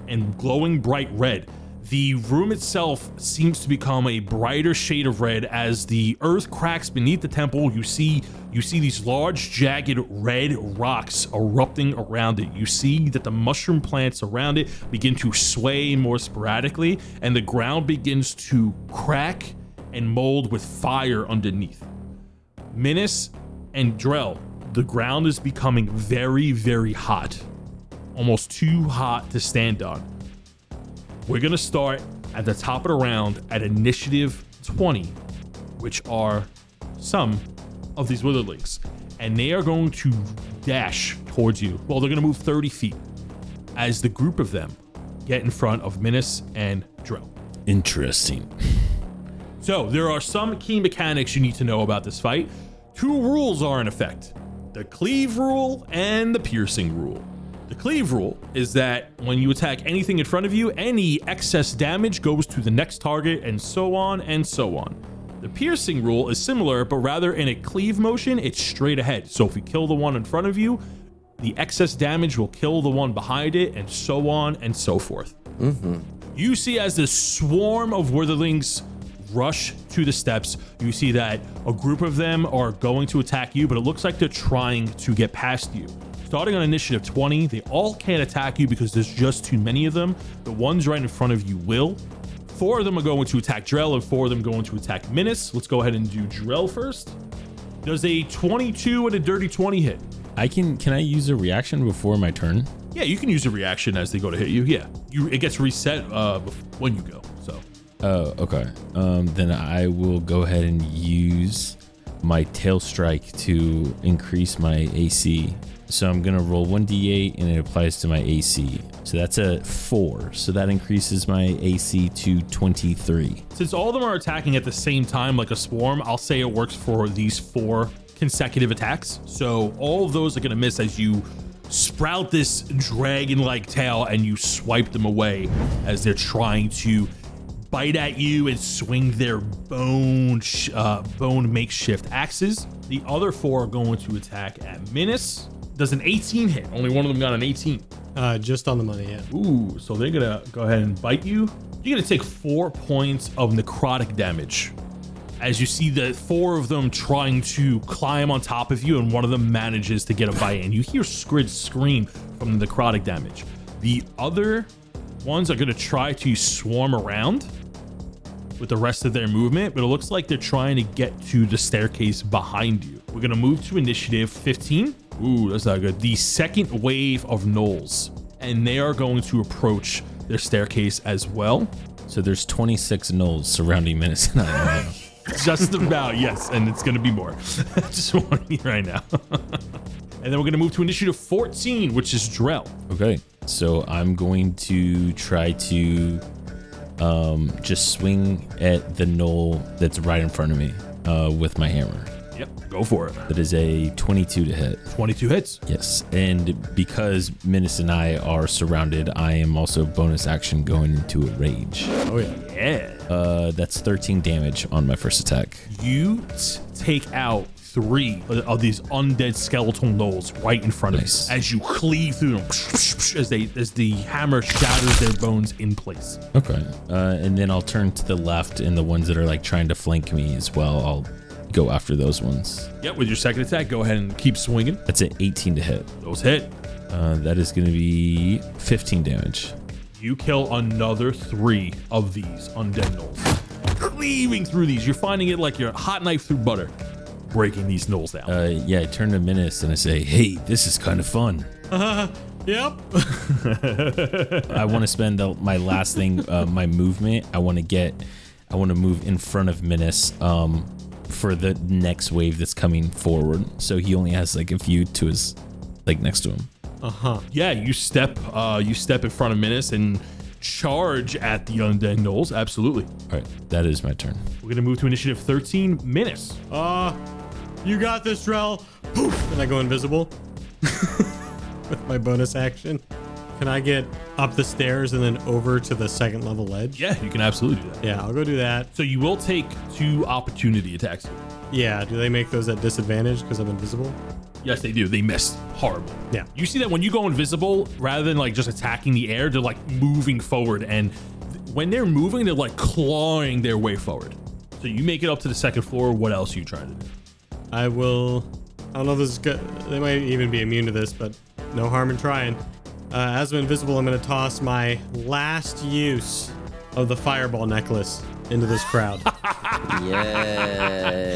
and glowing bright red. The room itself seems to become a brighter shade of red as the earth cracks beneath the temple. You see these large, jagged red rocks erupting around it. You see that the mushroom plants around it begin to sway more sporadically, and the ground begins to crack and mold with fire underneath. Minnis and Drell, the ground is becoming very, very hot. Almost too hot to stand on. We're gonna start at the top of the round at initiative 20, which are some of these witherlings. And they are going to dash towards you. Well, they're gonna move 30 feet as the group of them get in front of Minnis and Drell. Interesting. So there are some key mechanics you need to know about this fight. 2 rules are in effect: the cleave rule and the piercing rule. The cleave rule is that when you attack anything in front of you, any excess damage goes to the next target, and so on and so on. The piercing rule is similar, but rather in a cleave motion, it's straight ahead. So if you kill the one in front of you, the excess damage will kill the one behind it, and so on and so forth. You see as the swarm of witherlings rush to the steps, you see that a group of them are going to attack you, but it looks like they're trying to get past you. Starting on initiative 20, they all can't attack you because there's just too many of them. The ones right in front of you will. 4 of them are going to attack Drell, and 4 of them going to attack Minnis. Let's go ahead and do Drell first. Does a 22 and a dirty 20 hit? Can I use a reaction before my turn? Yeah, you can use a reaction as they go to hit you. Yeah, it gets reset when you go. So. Oh, okay. Then I will go ahead and use my tail strike to increase my AC. So I'm gonna roll 1d8 and it applies to my AC. So that's a 4. So that increases my AC to 23. Since all of them are attacking at the same time like a swarm, I'll say it works for these 4 consecutive attacks. So all of those are gonna miss as you sprout this dragon-like tail and you swipe them away as they're trying to bite at you and swing their bone makeshift axes. The other 4 are going to attack at Minnis. Does an 18 hit? Only one of them got an 18. Just on the money, yeah. Ooh, so they're gonna go ahead and bite you. You're gonna take 4 points of necrotic damage as you see the 4 of them trying to climb on top of you, and one of them manages to get a bite, and you hear Squid scream from the necrotic damage. The other ones are gonna try to swarm around with the rest of their movement, but it looks like they're trying to get to the staircase behind you. We're gonna move to initiative 15. Ooh, that's not good. The second wave of gnolls, and they are going to approach their staircase as well. So there's 26 gnolls surrounding Minnis and I. Just about, yes, and it's gonna be more. Just warning you right now. And then we're gonna move to initiative 14, which is Drell. Okay, so I'm going to try to just swing at the gnoll that's right in front of me with my hammer. Yep, go for it. That is a 22 to hit. 22 hits. Yes, and because Minnis and I are surrounded, I am also bonus action going into a rage. Oh yeah. That's 13 damage on my first attack. You take out 3 of these undead skeletal gnolls right in front of you as you cleave through them as the hammer shatters their bones in place. Okay, and then I'll turn to the left, and the ones that are like trying to flank me as well, I'll go after those ones. Yep, with your second attack, go ahead and keep swinging. That's an 18 to hit. Those hit. That is going to be 15 damage. You kill another 3 of these undead gnolls. Cleaving through these. You're finding it like you're a hot knife through butter. Breaking these gnolls down. Yeah, I turn to Minnis and I say, hey, this is kind of fun. Yep. I want to spend my last thing, my movement. I want to move in front of Minnis for the next wave that's coming forward. So he only has like a few to his, like next to him. Yeah, you step in front of Minnis and charge at the undead gnolls. Absolutely. All right, that is my turn. We're gonna move to initiative 13. Minnis. You got this, Drell. Poof, and I go invisible with my bonus action. Can I get up the stairs and then over to the 2nd level ledge? Yeah, you can absolutely do that. Yeah, I'll go do that. So you will take 2 opportunity attacks. Yeah, do they make those at disadvantage because I'm invisible? Yes, they do. They miss horribly. Yeah. You see that when you go invisible, rather than like just attacking the air, they're like moving forward, and when they're moving, they're like clawing their way forward. So you make it up to the second floor. What else are you trying to do? I don't know if this is good. They might even be immune to this, but no harm in trying. As I'm invisible, I'm going to toss my last use of the fireball necklace into this crowd. Yeah.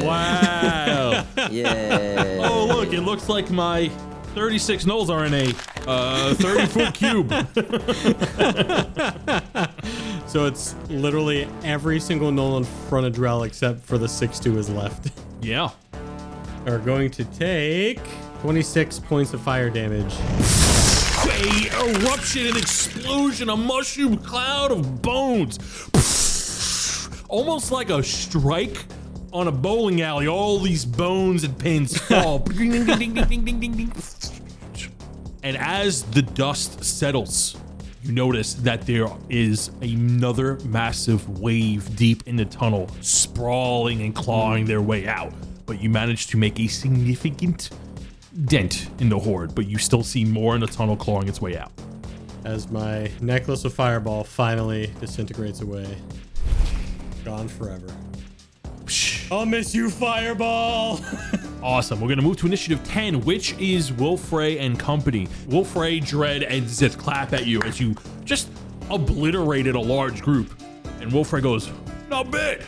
Wow. Yeah. Oh, look, it looks like my 36 gnolls are in a 30-foot cube. So it's literally every single gnoll in front of Drell except for the 6-2 is left. Yeah. Are going to take 26 points of fire damage. A eruption, an explosion, a mushroom cloud of bones. Almost like a strike on a bowling alley. All these bones and pins fall. Ding, ding, ding, ding, ding, ding, ding, ding. And as the dust settles, you notice that there is another massive wave deep in the tunnel, sprawling and clawing their way out. But you manage to make a significant dent in the horde, but you still see more in the tunnel clawing its way out. As my necklace of fireball finally disintegrates away. Gone forever. I'll miss you, fireball! Awesome. We're going to move to initiative 10, which is Wolfray and company. Wolfray, Dread, and Zith clap at you as you just obliterated a large group. And Wolfray goes, not bad,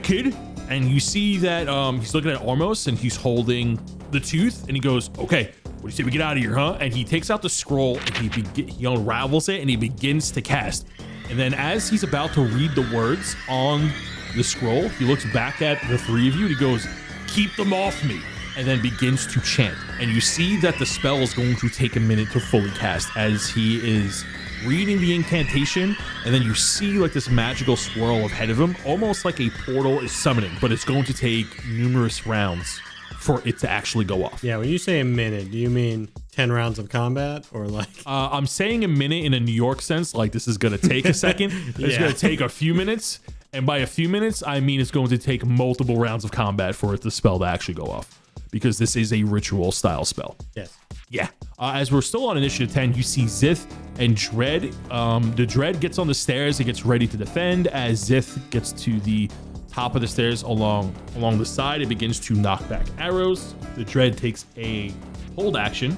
kid. And you see that he's looking at Armos and he's holding the tooth and he goes, okay, what do you say we get out of here, huh? And he takes out the scroll and he unravels it and he begins to cast. And then as he's about to read the words on the scroll, he looks back at the three of you and he goes, keep them off me, and then begins to chant. And you see that the spell is going to take a minute to fully cast as he is reading the incantation, and then you see like this magical swirl ahead of him, almost like a portal is summoning, but it's going to take numerous rounds for it to actually go off. Yeah, when you say a minute, do you mean 10 rounds of combat or like? I'm saying a minute in a New York sense, like this is going to take a second. It's going to take a few minutes. And by a few minutes, I mean it's going to take multiple rounds of combat for the spell to actually go off, because this is a ritual style spell. Yes. Yeah. As we're still on initiative 10, you see Zith and Dread. The Dread gets on the stairs. He gets ready to defend. As Zith gets to the top of the stairs along the side, it begins to knock back arrows. The Dread takes a hold action,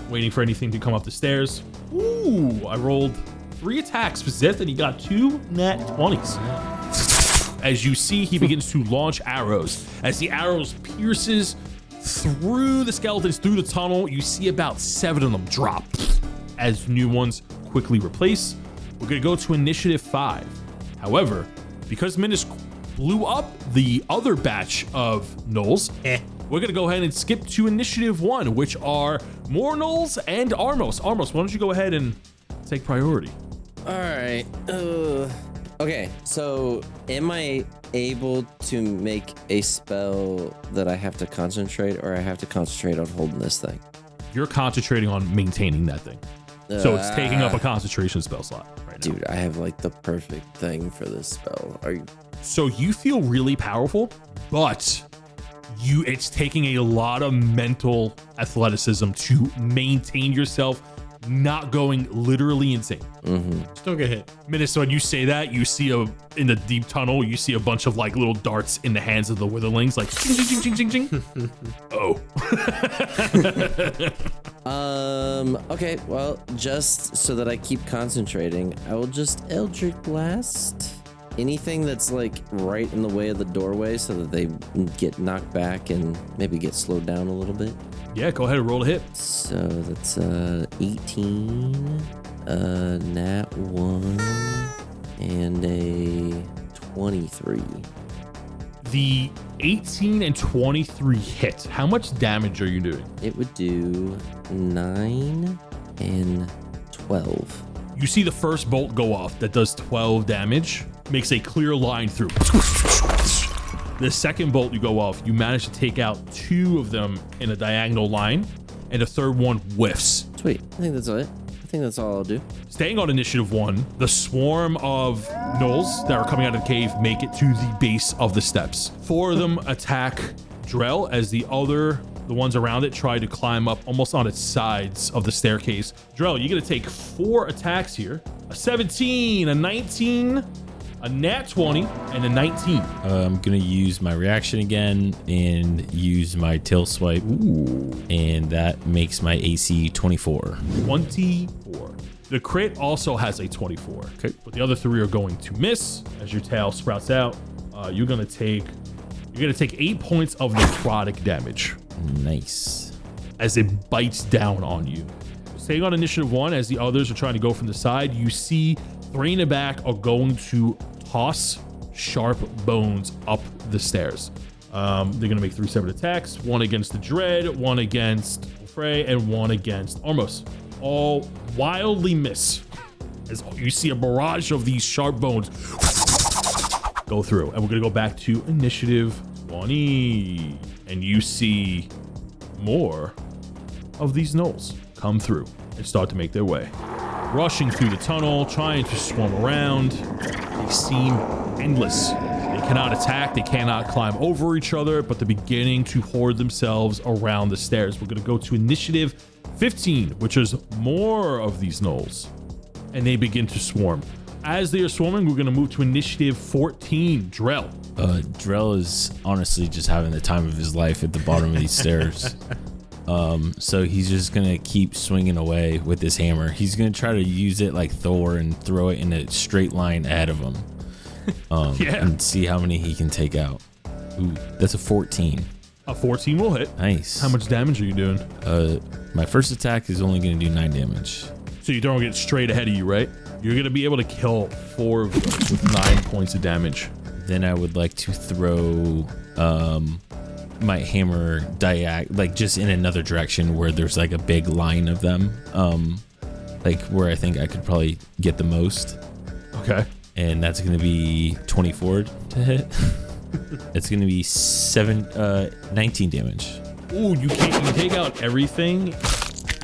waiting for anything to come up the stairs. Ooh, I rolled 3 attacks for Zith and he got 2 nat 20s. As you see, he begins to launch arrows. As the arrows pierces through the skeletons, through the tunnel, you see about 7 of them drop as new ones quickly replace. We're going to go to initiative 5. However, because Minnis blew up the other batch of gnolls, we're going to go ahead and skip to initiative 1, which are more gnolls and Armos. Armos, why don't you go ahead and take priority? All right. Okay, so am I able to make a spell that I have to concentrate, or I have to concentrate on holding this thing? You're concentrating on maintaining that thing. So it's taking up a concentration spell slot right now. Dude, I have like the perfect thing for this spell. Are you? So you feel really powerful, but it's taking a lot of mental athleticism to maintain yourself not going literally insane. Still get hit. Minnis, so when you say that, you see in the deep tunnel, you see a bunch of like little darts in the hands of the witherlings, like ching, ching, ching, ching, ching, ching. Oh. Okay, well, just so that I keep concentrating, I will just Eldritch Blast anything that's like right in the way of the doorway so that they get knocked back and maybe get slowed down a little bit. Yeah, go ahead and roll a hit. So that's 18, nat 1, and a 23. The 18 and 23 hit. How much damage are you doing? It would do 9 and 12. You see the first bolt go off that does 12 damage, makes a clear line through. The second bolt you go off, you manage to take out 2 of them in a diagonal line, and the third one whiffs. Sweet. I think that's it. I think that's all I'll do. Staying on initiative 1, the swarm of gnolls that are coming out of the cave make it to the base of the steps. 4 of them attack Drell as the other the ones around it try to climb up almost on its sides of the staircase. Drell, you're going to take 4 attacks here. A 17, a 19, a nat 20, and a 19. I'm going to use my reaction again and use my tail swipe. Ooh. And that makes my AC 24. 24. The crit also has a 24. Okay. But the other 3 are going to miss as your tail sprouts out. You're going to take 8 points of necrotic damage Nice. as it bites down on you. Staying on initiative 1 as the others are trying to go from the side, you see 3 in the back are going to toss sharp bones up the stairs. They're going to make 3 separate attacks, 1 against the Dread, 1 against Frey, and 1 against Armos. All wildly miss as you see a barrage of these sharp bones go through. And we're going to go back to initiative 20. And you see more of these gnolls come through and start to make their way. Rushing through the tunnel, trying to swarm around. They seem endless. They cannot attack, they cannot climb over each other, but they're beginning to hoard themselves around the stairs. We're going to go to initiative 15, which is more of these gnolls. And they begin to swarm. As they are swarming, we're going to move to initiative 14, Drell. Drell is honestly just having the time of his life at the bottom of these stairs. So he's just gonna keep swinging away with this hammer. He's gonna try to use it like Thor and throw it in a straight line ahead of him. And see how many he can take out. Ooh, that's a 14. A 14 will hit. Nice. How much damage are you doing? My first attack is only gonna do 9 damage. So you're throwing it straight ahead of you, right? You're gonna be able to kill 4 of them with 9 points of damage. Then I would like to throw my hammer like just in another direction where there's like a big line of them, like where I think I could probably get the most. Okay. And that's going to be 24 to hit. It's going to be 19 damage. Ooh, you take out everything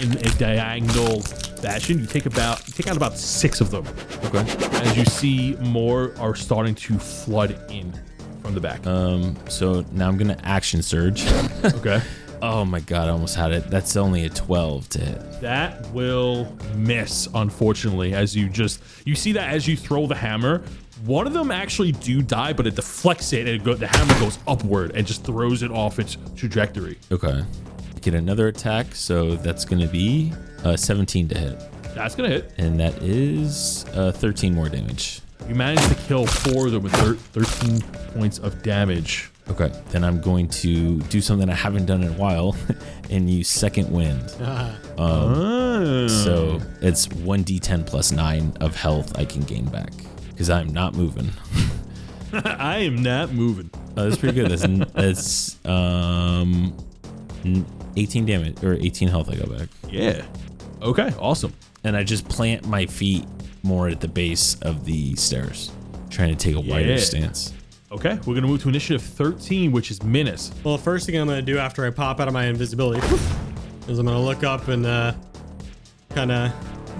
in a diagonal fashion. You take out about 6 of them. Okay. As you see, more are starting to flood in from the back. So now I'm gonna action surge. Okay. Oh my god, I almost had it. That's only a 12 to hit. That will miss, unfortunately. As you see that as you throw the hammer, one of them actually do die, but it deflects it and the hammer goes upward and just throws it off its trajectory. Okay. Get another attack, so that's gonna be 17 to hit. That's gonna hit. And that is 13 more damage. You managed to kill 4 of them with 13 points of damage. Okay, then I'm going to do something I haven't done in a while and use second wind. So it's 1d10 plus 9 of health I can gain back because I'm not moving. I am not moving. That's pretty good. That's 18 damage or 18 health I got back. Yeah. Okay, awesome. And I just plant my feet more at the base of the stairs, trying to take a wider stance. Okay, we're gonna move to initiative 13, which is Minnis. Well, the first thing I'm going to do after I pop out of my invisibility is I'm going to look up and kind of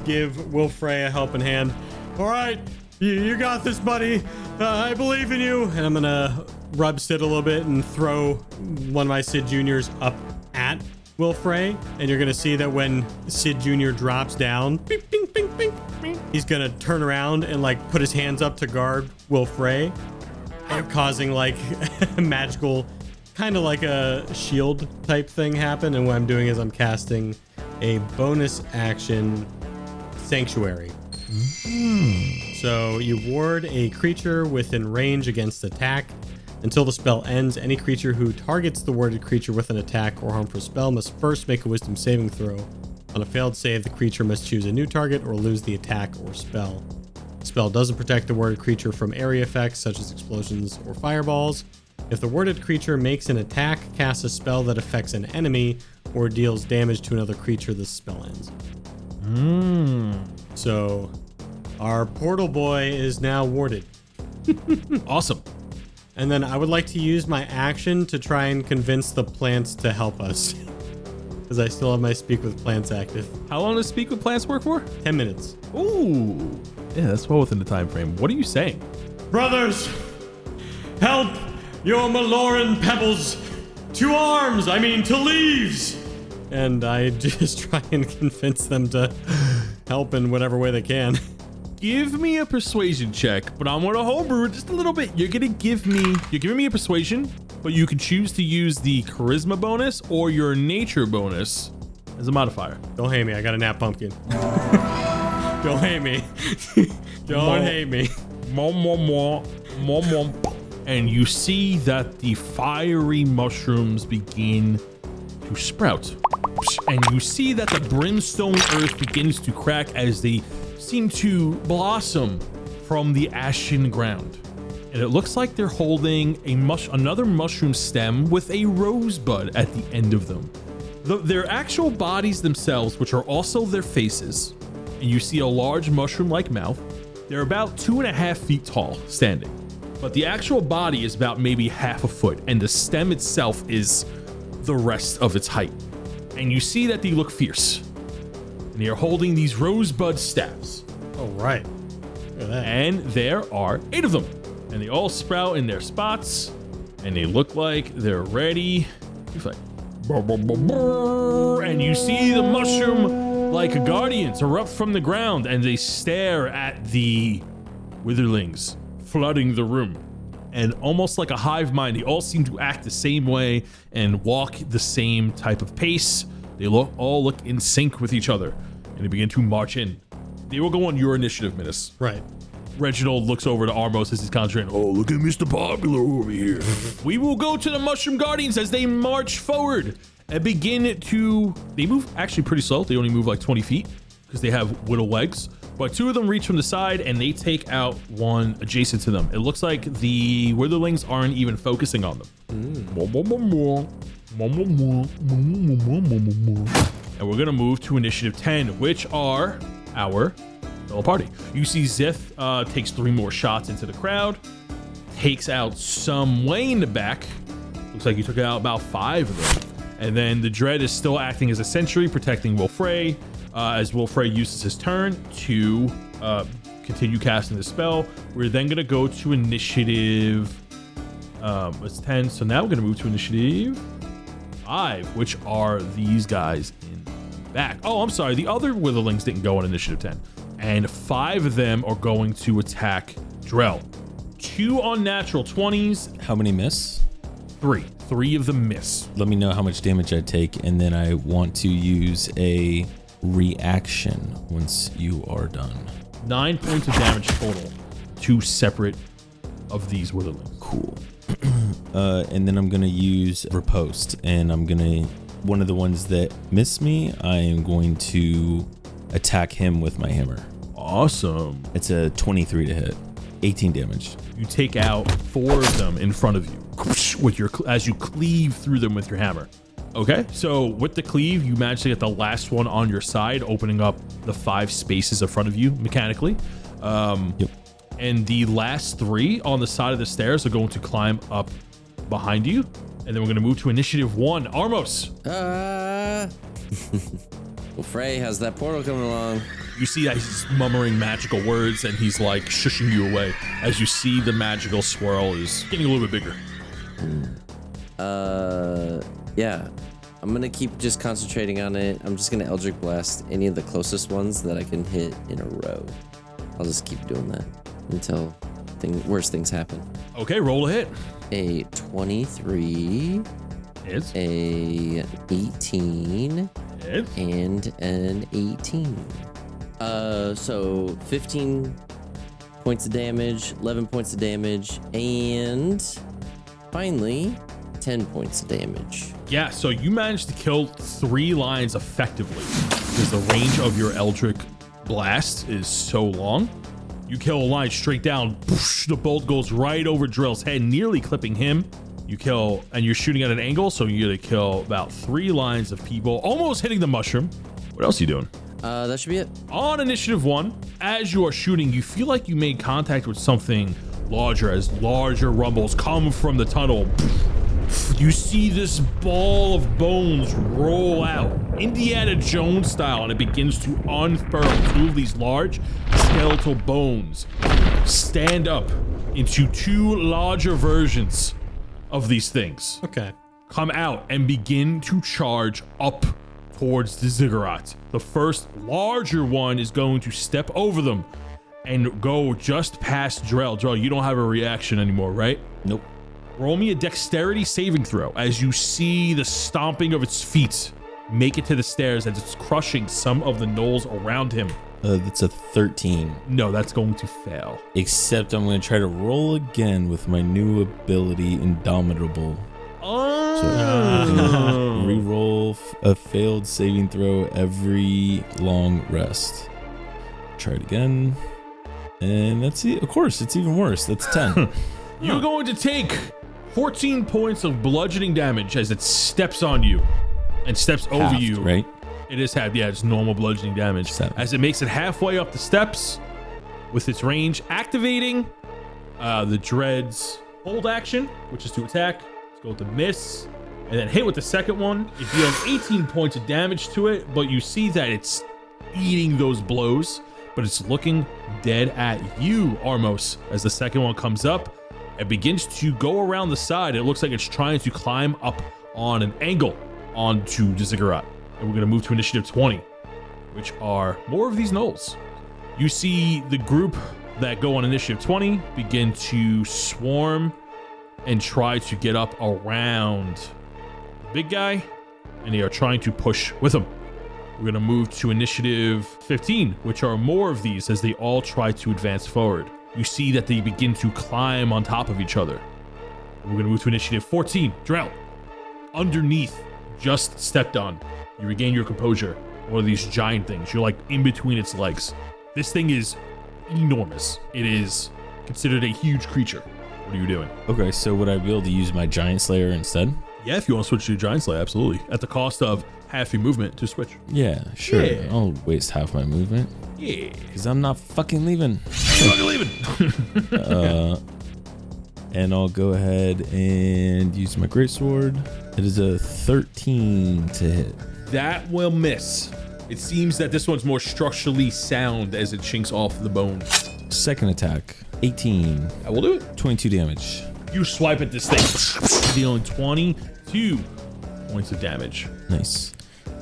give Wilfrey a helping hand. All right, you got this, buddy. I believe in you. And I'm going to rub Sid a little bit and throw one of my Sid Juniors up at Wilfrey. And you're going to see that when Sid Jr. drops down, bing, bing, bing, bing, bing, he's going to turn around and like put his hands up to guard Wilfrey, causing like a magical, kind of like a shield type thing happen. And what I'm doing is I'm casting a bonus action Sanctuary. So you ward a creature within range against attack. Until the spell ends, any creature who targets the warded creature with an attack or harmful spell must first make a wisdom saving throw. On a failed save, the creature must choose a new target or lose the attack or spell. The spell doesn't protect the warded creature from area effects such as explosions or fireballs. If the warded creature makes an attack, casts a spell that affects an enemy, or deals damage to another creature, the spell ends. So our portal boy is now warded. Awesome. And then I would like to use my action to try and convince the plants to help us. Because I still have my Speak with Plants active. How long does Speak with Plants work for? 10 minutes. Ooh. Yeah, that's well within the time frame. What are you saying? Brothers, help your Maloran pebbles to arms, to leaves. And I just try and convince them to help in whatever way they can. Give me a persuasion check, but I'm gonna homebrew it just a little bit. You're giving me a persuasion, but you can choose to use the charisma bonus or your nature bonus as a modifier. Don't hate me, I got a nap pumpkin. Don't hate me. Don't hate me. And you see that the fiery mushrooms begin to sprout. And you see that the brimstone earth begins to crack as they seem to blossom from the ashen ground. And it looks like they're holding another mushroom stem with a rosebud at the end of them. Their actual bodies themselves, which are also their faces, and you see a large mushroom-like mouth. They're about 2.5 feet tall, standing. But the actual body is about maybe half a foot, and the stem itself is the rest of its height. And you see that they look fierce. And they are holding these rosebud staffs. Oh, right. Look at that. And there are 8 of them. And they all sprout in their spots. And they look like they're ready to fight. And you see the mushroom like guardians erupt from the ground, and they stare at the witherlings flooding the room. And almost like a hive mind, they all seem to act the same way and walk the same type of pace. They all look in sync with each other, and they begin to march in. They will go on your initiative, Minnis. Right. Reginald looks over to Armos as he's concentrating. Oh, look at Mr. Popular over here. We will go to the Mushroom Guardians as they march forward and begin to... They move actually pretty slow. They only move like 20 feet because they have little legs. But 2 of them reach from the side and they take out one adjacent to them. It looks like the Witherlings aren't even focusing on them. And we're gonna move to initiative 10, which are our fellow party. You see Zith takes 3 more shots into the crowd, takes out some way in the back. Looks like you took out about 5 of them. And then the Dread is still acting as a sentry, protecting Wilfrey. As Wilfrey uses his turn to continue casting the spell. We're then going to go to initiative, it's 10. So now we're going to move to initiative 5, which are these guys in the back. Oh, I'm sorry. The other Witherlings didn't go on initiative 10. And 5 of them are going to attack Drell. 2 unnatural 20s. How many miss? 3 of them miss. Let me know how much damage I take, and then I want to use a reaction once you are done. 9 points of damage total. 2 separate of these Witherlings. Cool. And then I'm gonna use riposte, and I'm gonna, one of the ones that miss me, I am going to attack him with my hammer. Awesome. It's a 23 to hit. 18 damage. You take out 4 of them in front of you with your as you cleave through them with your hammer. Okay, so with the cleave, you manage to get the last one on your side, opening up the 5 spaces in front of you mechanically. Yep. And the last 3 on the side of the stairs are going to climb up behind you. And then we're going to move to initiative 1. Armos. Well, Frey has that portal coming along. You see that he's murmuring magical words and he's like shushing you away as you see the magical swirl is getting a little bit bigger. Yeah. I'm gonna keep just concentrating on it. I'm just gonna Eldritch Blast any of the closest ones that I can hit in a row. I'll just keep doing that until worse things happen. Okay, roll a hit. A 23. Hits. A 18. Hits. And an 18. So 15 points of damage, 11 points of damage, and finally 10 points of damage. Yeah, so you managed to kill 3 lions effectively because the range of your Eldritch Blast is so long. You kill a lion straight down, poosh, the bolt goes right over Drell's head, nearly clipping him. You kill, and you're shooting at an angle, so you're gonna kill about 3 lines of people, almost hitting the mushroom. What else are you doing? That should be it. On initiative 1, as you are shooting, you feel like you made contact with something larger as larger rumbles come from the tunnel. You see this ball of bones roll out, Indiana Jones style, and it begins to unfurl. 2 of these large skeletal bones stand up into 2 larger versions of these things. Okay. come out and begin to charge up towards the ziggurat. The first larger one is going to step over them and go just past Drell. Drell, you don't have a reaction anymore, right? Nope. Roll me a dexterity saving throw as you see the stomping of its feet make it to the stairs as it's crushing some of the gnolls around him. That's a 13. No, that's going to fail. Except I'm going to try to roll again with my new ability, Indomitable. Oh. Reroll a failed saving throw every long rest. Try it again. And that's it. Of course, it's even worse. That's 10. You're going to take 14 points of bludgeoning damage as it steps on you and steps over Halved, you. right? It is half. Yeah, it's normal bludgeoning damage. 7. As it makes it halfway up the steps with its range, activating the Dread's hold action, which is to attack. Let's go with the miss and then hit with the second one. It deals 18 points of damage to it, but you see that it's eating those blows, but it's looking dead at you, Armos, as the second one comes up. It begins to go around the side. It looks like it's trying to climb up on an angle onto the ziggurat. And we're going to move to initiative 20, which are more of these gnolls. You see the group that go on initiative 20 begin to swarm and try to get up around the big guy, and they are trying to push with him. We're going to move to initiative 15, which are more of these as they all try to advance forward. You see that they begin to climb on top of each other. We're going to move to initiative 14. Drell, underneath, just stepped on. You regain your composure. One of these giant things. You're like in between its legs. This thing is enormous. It is considered a huge creature. What are you doing? Okay, so would I be able to use my Giant Slayer instead? Yeah, if you want to switch to Giant Slayer, absolutely. At the cost of half your movement to switch. Yeah, sure. Yeah. I'll waste half my movement. Yeah. Because I'm not fucking leaving. I'm not leaving. And I'll go ahead and use my greatsword. It is a 13 to hit. That will miss. It seems that this one's more structurally sound as it chinks off the bone. Second attack, 18. I will do it. 22 damage. You swipe at this thing, dealing 22 points of damage. Nice.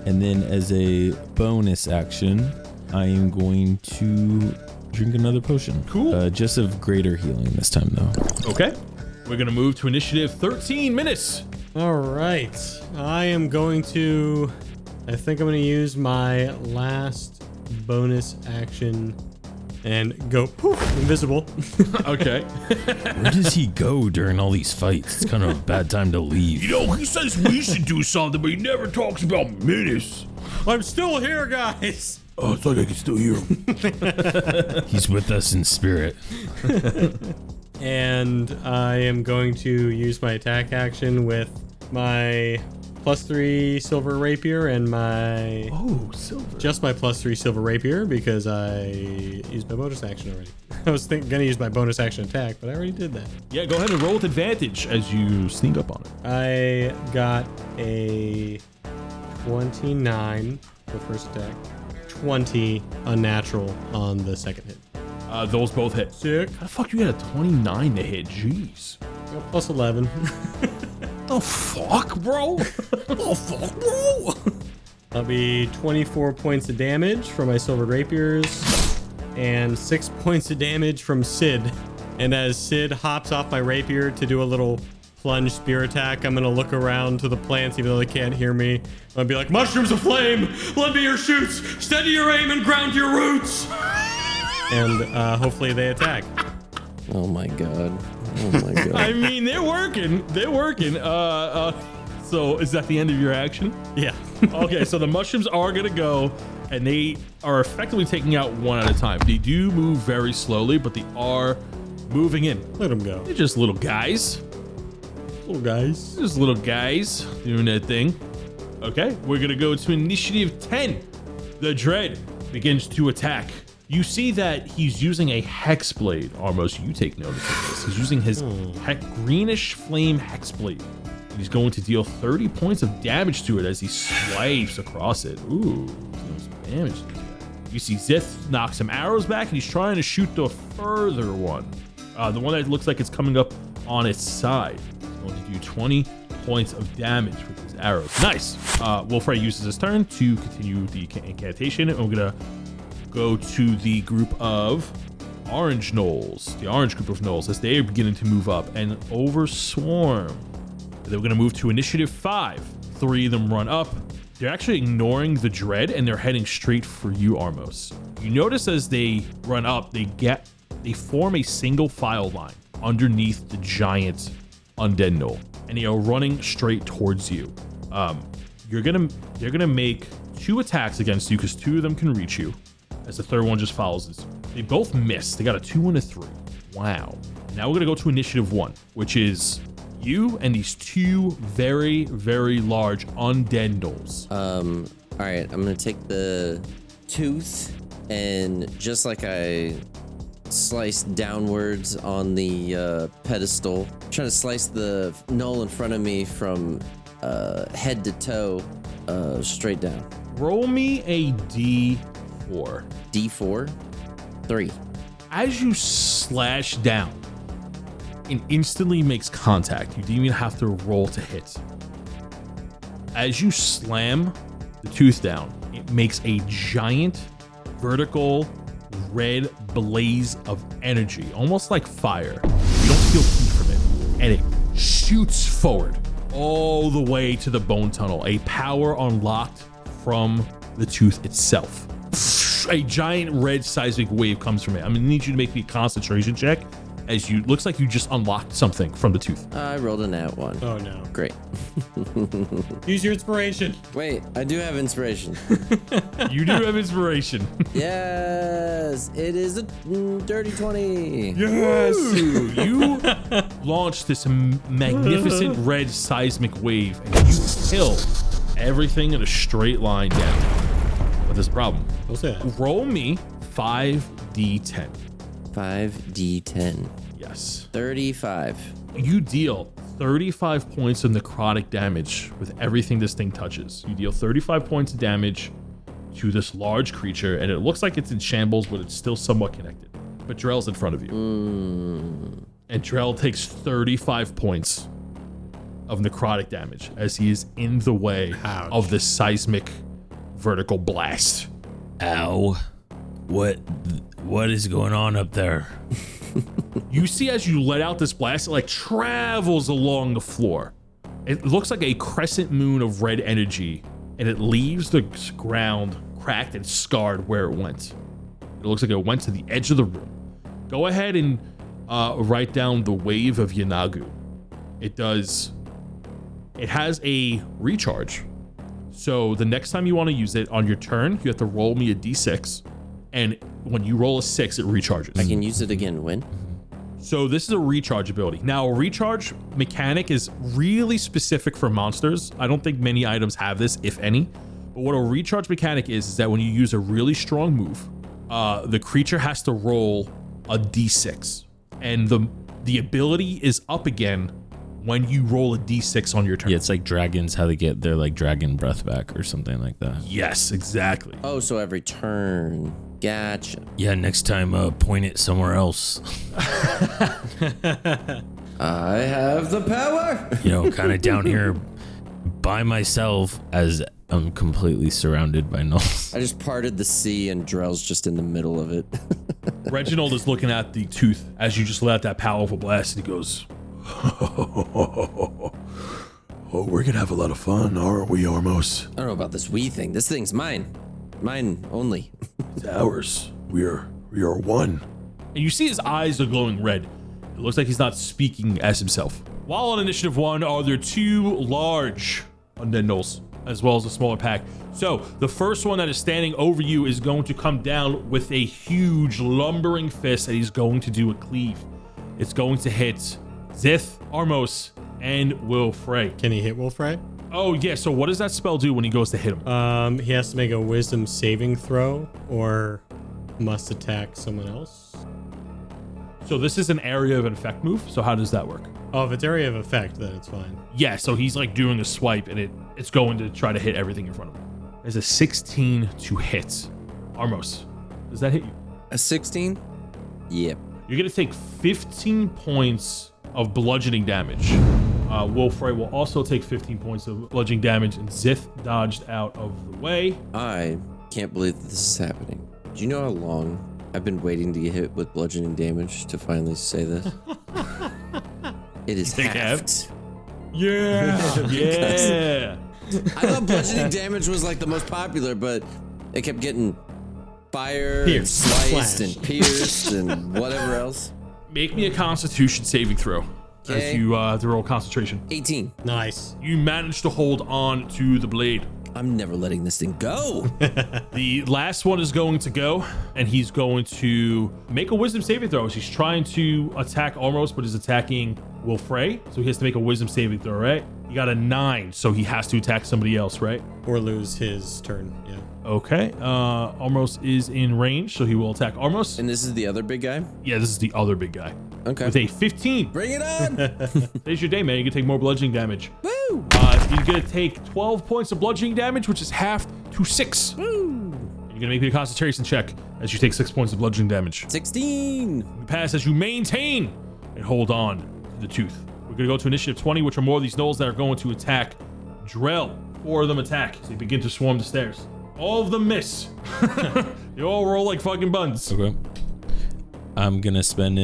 And then as a bonus action, I am going to drink another potion. Cool. Just of greater healing this time, though. Okay. We're going to move to initiative 13 minutes. All right. I am going to, I think I'm going to use my last bonus action and go poof, invisible. Okay. Where does he go during all these fights? It's kind of a bad time to leave. You know, he says we should do something, but he never talks about Minnis. I'm still here, guys. Oh, it's like I can still hear him. He's with us in spirit. And I am going to use my attack action with my +3 silver rapier and my Oh, silver. just my +3 silver rapier because I used my bonus action already. I was gonna use my bonus action attack, but I already did that. Yeah, go ahead and roll with advantage as you sneak up on it. I got a 29 for the first attack, 20 unnatural on the second hit. Those both hit. Sick. How the fuck you got a 29 to hit? Jeez. Got +11. Oh, fuck, bro. Oh, fuck, bro. That'll be 24 points of damage from my silver rapiers and 6 points of damage from Sid. And as Sid hops off my rapier to do a little plunge spear attack, I'm going to look around to the plants even though they can't hear me. I'll be like, mushrooms of flame, lend me your shoots, steady your aim and ground your roots. And hopefully they attack. Oh my god. Oh my god. I mean, they're working. They're working. So is that the end of your action? Yeah. Okay, so the mushrooms are gonna go, and they are effectively taking out one at a time. They do move very slowly, but they are moving in. Let them go. They're just little guys. Little guys. Just little guys doing that thing. Okay, we're gonna go to initiative 10. The Dread begins to attack. You see that he's using a hex blade. Armos, you take notice of this. He's using his greenish flame hex blade. He's going to deal 30 points of damage to it as he swipes across it. Ooh, some damage to that. You see Zith knock some arrows back, and he's trying to shoot the further one. The one that looks like it's coming up on its side. He's going to do 20 points of damage with his arrows. Nice. Wolfrey uses his turn to continue the incantation. And we're gonna go to the group of orange gnolls, the orange group of gnolls, as they are beginning to move up and over swarm. They're gonna move to initiative 5. 3 of them run up. They're actually ignoring the dread and they're heading straight for you, Armos. You notice as they run up, they form a single file line underneath the giant undead gnoll, and they are running straight towards you. They're gonna make 2 attacks against you because 2 of them can reach you, as the third one just follows this. They both miss. They got a 2 and a 3. Wow. Now we're gonna go to initiative 1, which is you and these 2 very, very large undead gnolls. All right, I'm gonna take the tooth and just like I sliced downwards on the pedestal, trying to slice the gnoll in front of me from head to toe, straight down. Roll me a D4. D4, 3. As you slash down, it instantly makes contact. You didn't even have to roll to hit. As you slam the tooth down, it makes a giant vertical red blaze of energy, almost like fire. You don't feel heat from it, and it shoots forward all the way to the bone tunnel. A power unlocked from the tooth itself. A giant red seismic wave comes from it. I'm gonna need you to make me a concentration check, as you looks like you just unlocked something from the tooth. I rolled a nat 1. Oh no. Great. Use your inspiration. Wait, I do have inspiration. You do have inspiration. Yes, it is a dirty 20. Yes! You launch this magnificent red seismic wave and you kill everything in a straight line down. But there's a problem. Don't say that. Roll me 5d10. 5d10. Yes. 35. You deal 35 points of necrotic damage with everything this thing touches. You deal 35 points of damage to this large creature, and it looks like it's in shambles, but it's still somewhat connected. But Drell's in front of you. And Drell takes 35 points of necrotic damage as he is in the way of the seismic vertical blast. Ow. What is going on up there? You see as you let out this blast, it like travels along the floor. It looks like a crescent moon of red energy, and it leaves the ground cracked and scarred where it went. It looks like it went to the edge of the room. Go ahead and write down the wave of Yeenoghu. It has a recharge. So the next time you want to use it on your turn, you have to roll me a d6. And when you roll a 6, it recharges. I can use it again when? So this is a recharge ability. Now, a recharge mechanic is really specific for monsters. I don't think many items have this, if any. But what a recharge mechanic is that when you use a really strong move, the creature has to roll a d6. And the ability is up again when you roll a d6 on your turn. Yeah, it's like dragons, how they get their like dragon breath back or something like that. Yes, exactly. Oh, so every turn. Gotcha. Yeah, next time point it somewhere else. I have the power. You know, kind of down here by myself as I'm completely surrounded by gnolls. I just parted the sea and Drell's just in the middle of it. Reginald is looking at the tooth as you just let out that powerful blast, and he goes, "Oh, we're gonna have a lot of fun, aren't we, Armos? I don't know about this we thing. This thing's mine. Mine only. It's ours. We are one." And you see his eyes are glowing red. It looks like he's not speaking as himself. While on initiative 1 are there 2 large undead gnolls, as well as a smaller pack. So the first one that is standing over you is going to come down with a huge lumbering fist, and he's going to do a cleave. It's going to hit Zith, Armos, and Wilfrey. Can he hit Wolfrey? Oh yeah, so what does that spell do when he goes to hit him? He has to make a wisdom saving throw or must attack someone else. So this is an area of effect move, so how does that work? Oh, if it's area of effect, then it's fine. Yeah, so he's like doing a swipe, and it's going to try to hit everything in front of him. There's a 16 to hit. Armos, does that hit you? A 16? Yep. You're gonna take 15 points of bludgeoning damage Wolfray will also take 15 points of bludgeoning damage, and Zith dodged out of the way. I can't believe that this is happening. Do you know how long I've been waiting to get hit with bludgeoning damage to finally say this? It is halved. Yeah. Yeah. I thought bludgeoning damage was like the most popular, but it kept getting fire, and sliced, and pierced, and whatever else. Make me a Constitution saving throw. Okay. As you have to roll concentration. 18. Nice. You manage to hold on to the blade. I'm never letting this thing go. The last one is going to go, and he's going to make a wisdom saving throw. He's trying to attack Armos, but is attacking Wolfray, so he has to make a wisdom saving throw, right? He got a 9, so he has to attack somebody else, right? Or lose his turn. Yeah. Okay. Armos is in range, so he will attack Armos. And this is the other big guy? Yeah, this is the other big guy. Okay. With a 15. Bring it on. Today's your day, man. You can take more bludgeoning damage. Woo. He's going to take 12 points of bludgeoning damage, which is half to 6. Woo. You're going to make me a concentration check as you take 6 points of bludgeoning damage. 16. You pass as you maintain and hold on to the tooth. We're going to go to initiative 20, which are more of these gnolls that are going to attack Drell. 4 of them attack. So they begin to swarm the stairs. All of them miss. They all roll like fucking buns. Okay. I'm gonna spend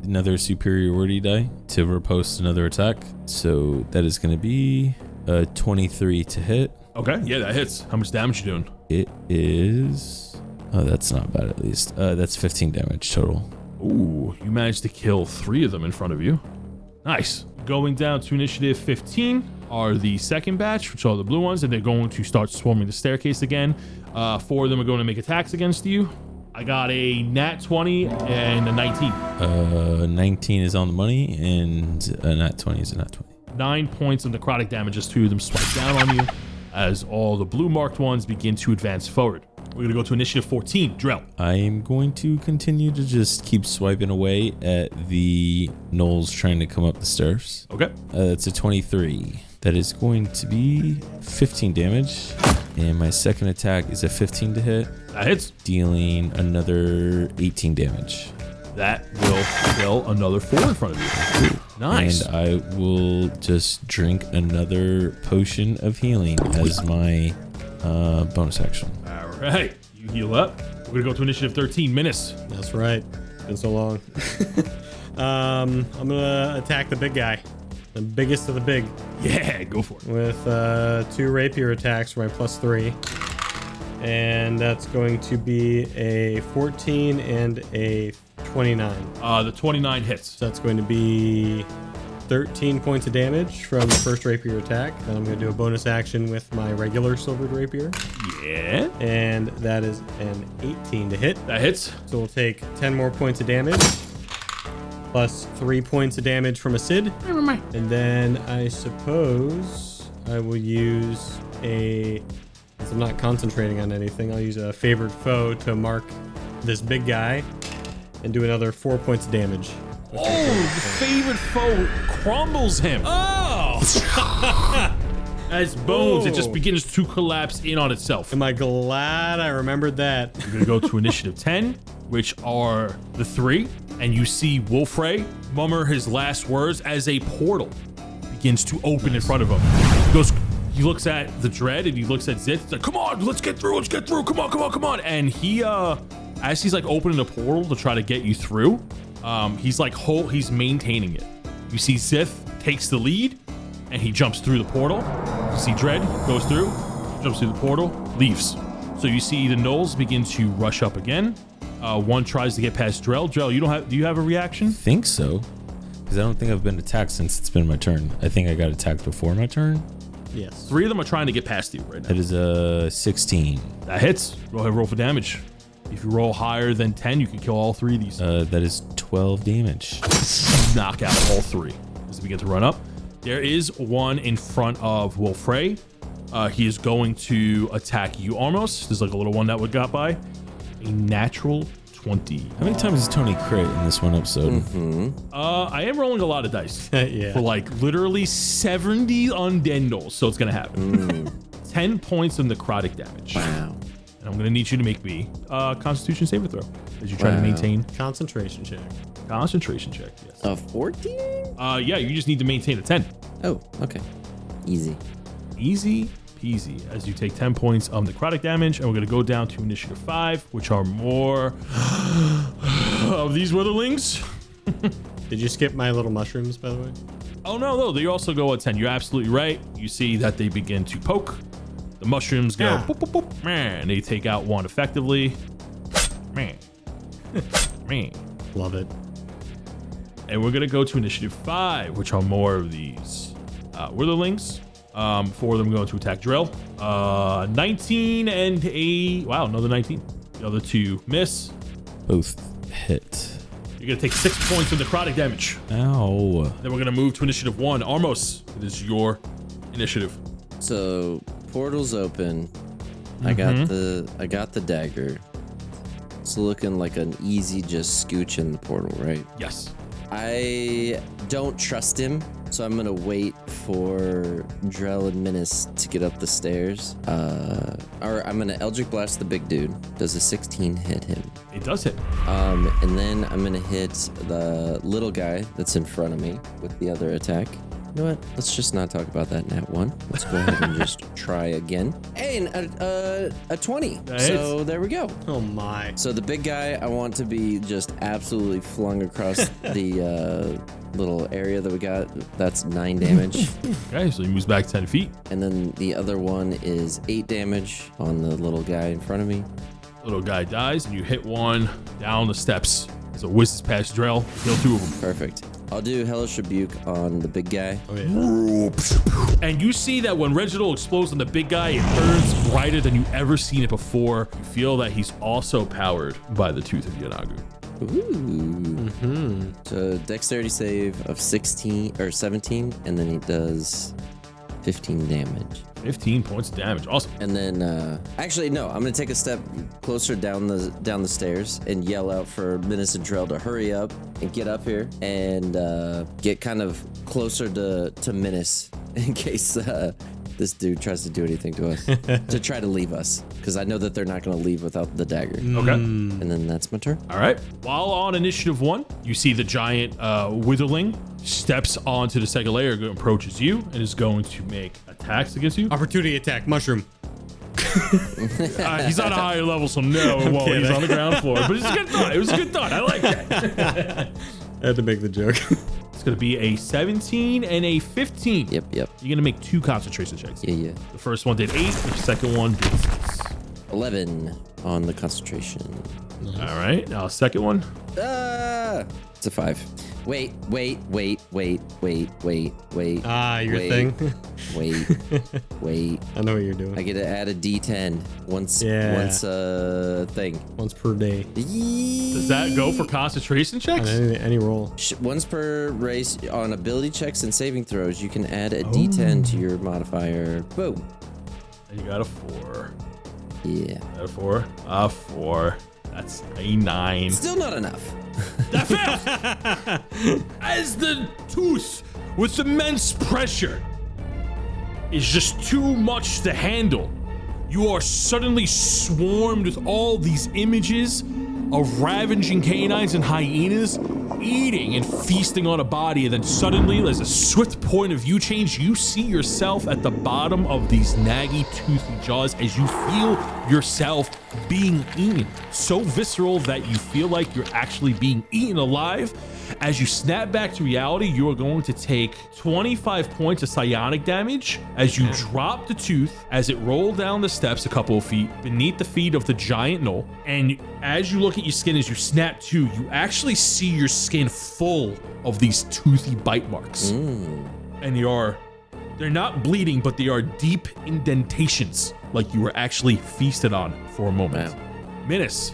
another superiority die to riposte another attack. So that is gonna be a 23 to hit. Okay, yeah, that hits. How much damage you doing? It is. Oh, that's not bad at least. That's 15 damage total. Ooh, you managed to kill 3 of them in front of you. Nice. Going down to initiative 15 are the second batch, which are the blue ones, and they're going to start swarming the staircase again. 4 of them are going to make attacks against you. I got a nat 20 and a 19. 19 is on the money, and a nat 20 is a nat 20. 9 points of necrotic damage as 2 of them swipe down on you, as all the blue marked ones begin to advance forward. We're going to go to initiative 14, Drell. I am going to continue to just keep swiping away at the gnolls trying to come up the stairs. Okay. That's a 23. That is going to be 15 damage. And my second attack is a 15 to hit. That hits. Dealing another 18 damage. That will kill another 4 in front of you. Nice. And I will just drink another potion of healing as my bonus action. All right. You heal up. We're going to go to initiative 13, Minnis. That's right. Been so long. I'm going to attack the big guy. The biggest of the big. Yeah, go for it. With 2 rapier attacks for my +3. And that's going to be a 14 and a 29. The 29 hits. So that's going to be 13 points of damage from the first rapier attack. Then I'm going to do a bonus action with my regular silvered rapier. Yeah. And that is an 18 to hit. That hits. So we'll take 10 more points of damage. Plus 3 points of damage from a Sid. And then I suppose I will use since I'm not concentrating on anything, I'll use a favored foe to mark this big guy and do another 4 points of damage. Oh, the favorite foe crumbles him. Oh! As bones, it just begins to collapse in on itself. Am I glad I remembered that? We're gonna go to initiative 10, which are the 3, and you see Wolfray murmur his last words as a portal begins to open in front of him. He looks at the Dread and he looks at Zith. He's like, "Come on, let's get through. Come on." And he, as he's like opening the portal to try to get you through, he's maintaining it. You see Zith takes the lead and he jumps through the portal. You see Dread goes through, jumps through the portal, leaves. So you see the gnolls begin to rush up again. One tries to get past Drell. Drell, do you have a reaction? I think so, because I don't think I've been attacked since it's been my turn. I think I got attacked before my turn. Yes. 3 of them are trying to get past you right now. That is a 16. That hits. Go ahead, roll for damage. If you roll higher than 10, you can kill all 3 of these. That is 12 damage. Knock out all 3 as they begin to run up. There is one in front of Wolfray. He is going to attack you, Armos. There's like a little one that got by. A natural 20. How many times did Tony crit in this one episode? I am rolling a lot of dice. Yeah. For like literally 70 undendals, so it's gonna happen. 10 points of necrotic damage. Wow. And I'm gonna need you to make me a Constitution saving throw. as you try to maintain. Concentration check. Concentration check, yes. A 14? Yeah, you just need to maintain a 10. Oh, okay. Easy. Easy peasy as you take 10 points of necrotic damage, and we're going to go down to initiative 5, which are more of these witherlings. Did you skip my little mushrooms, by the way? Oh, no, they also go at 10. You're absolutely right. You see that they begin to poke. The mushrooms go, boop, boop, boop, man. They take out one effectively. Man. Love it. And we're going to go to initiative 5, which are more of these witherlings. 4 of them going to attack Drell. 19 and a... Wow, another 19. The other 2 miss. Both hit. You're going to take 6 points of necrotic damage. Ow. Then we're going to move to initiative 1. Armos, it is your initiative. So portal's open. I got the dagger. It's looking like an easy just scooch in the portal, right? Yes. I don't trust him, so I'm gonna wait for Drell and Minnis to get up the stairs. Or I'm gonna Eldritch Blast the big dude. Does a 16 hit him? It does hit. And then I'm gonna hit the little guy that's in front of me with the other attack. You know what? Let's just not talk about that nat 1. Let's go ahead and just try again. And a 20. So there we go. Oh my. So the big guy, I want to be just absolutely flung across the little area that we got. That's 9 damage. Okay, so he moves back 10 feet. And then the other one is 8 damage on the little guy in front of me. Little guy dies, and you hit one down the steps. As it whizzes past Drell, kill 2 of them. Perfect. I'll do Hellish Rebuke on the big guy. Oh, yeah. And you see that when Reginald explodes on the big guy, it burns brighter than you've ever seen it before. You feel that he's also powered by the Tooth of Yeenoghu. Ooh. So dexterity save of 16 or 17, and then he does 15 damage. 15 points of damage. Awesome. And then, actually, no, I'm gonna take a step closer down the stairs and yell out for Minnis and Drell to hurry up and get up here and get kind of closer to Minnis in case this dude tries to do anything to us to try to leave us, because I know that they're not gonna leave without the dagger. Okay. And then that's my turn. All right. While on initiative 1, you see the giant witherling steps onto the second layer, approaches you, and is going to make attacks against you. Opportunity attack, mushroom. He's on a higher level, so no, it won't. He's on the ground floor. But it's a good thought. It was a good thought. I like that. I had to make the joke. It's going to be a 17 and a 15. Yep. You're going to make 2 concentration checks. Yeah. The first one did 8. The second one did 6. 11 on the concentration. All right. Now, second one. It's a 5. Wait. Your wait, thing. Wait. I know what you're doing. I get to add a D10 once thing. Once per day. Does that go for concentration checks? Any roll. Once per race on ability checks and saving throws, you can add a D10 to your modifier. Boom. And you got a 4. Yeah. Got a 4. A 4. That's a 9. Still not enough. That fails! As the tooth, with immense pressure, is just too much to handle, you are suddenly swarmed with all these images of ravaging canines and hyenas eating and feasting on a body, and then suddenly, there's a swift point of view change. You see yourself at the bottom of these naggy, toothy jaws as you feel yourself being eaten. So visceral that you feel like you're actually being eaten alive. As you snap back to reality, you are going to take 25 points of psionic damage as you drop the tooth as it rolled down the steps a couple of feet beneath the feet of the giant gnoll. And as you look at your skin, as you snap to, you actually see your skin full of these toothy bite marks. And they're not bleeding, but they are deep indentations, like you were actually feasted on for a moment. Wow. Minnis,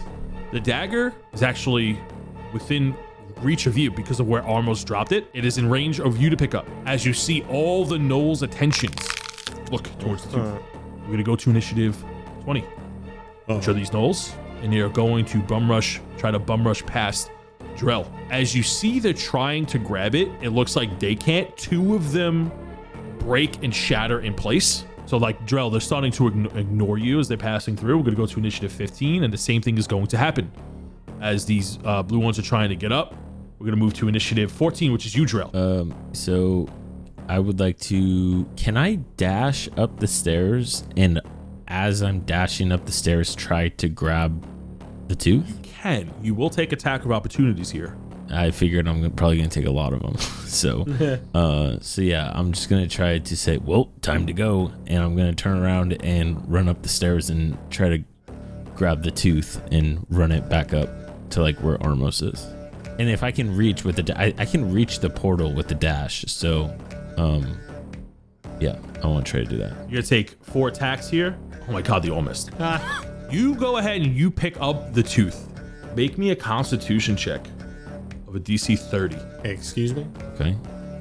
the dagger is actually within reach of you because of where Armos dropped it. It is in range of you to pick up. As you see all the gnoll's attentions look towards the tooth. We're going to go to initiative 20. Which are these gnolls, and they are going to try to bum rush past Drell. As you see they're trying to grab it, it looks like they can't. 2 of them break and shatter in place. So like Drell, they're starting to ignore you as they're passing through. We're going to go to initiative 15, and the same thing is going to happen. as these blue ones are trying to get up. We're going to move to initiative 14, which is you, Drell. So I would like to, can I dash up the stairs and as I'm dashing up the stairs, try to grab the tooth? You will take attack of opportunities here. I figured I'm probably going to take a lot of them. So yeah, I'm just going to try to say, well, time to go. And I'm going to turn around and run up the stairs and try to grab the tooth and run it back up to like where Armos is. And if I can reach with the, I can reach the portal with the dash. So, yeah, I want to try to do that. You're going to take 4 attacks here. Oh my God, they all missed. You go ahead and you pick up the tooth. Make me a constitution check of a DC 30. Excuse me? Okay.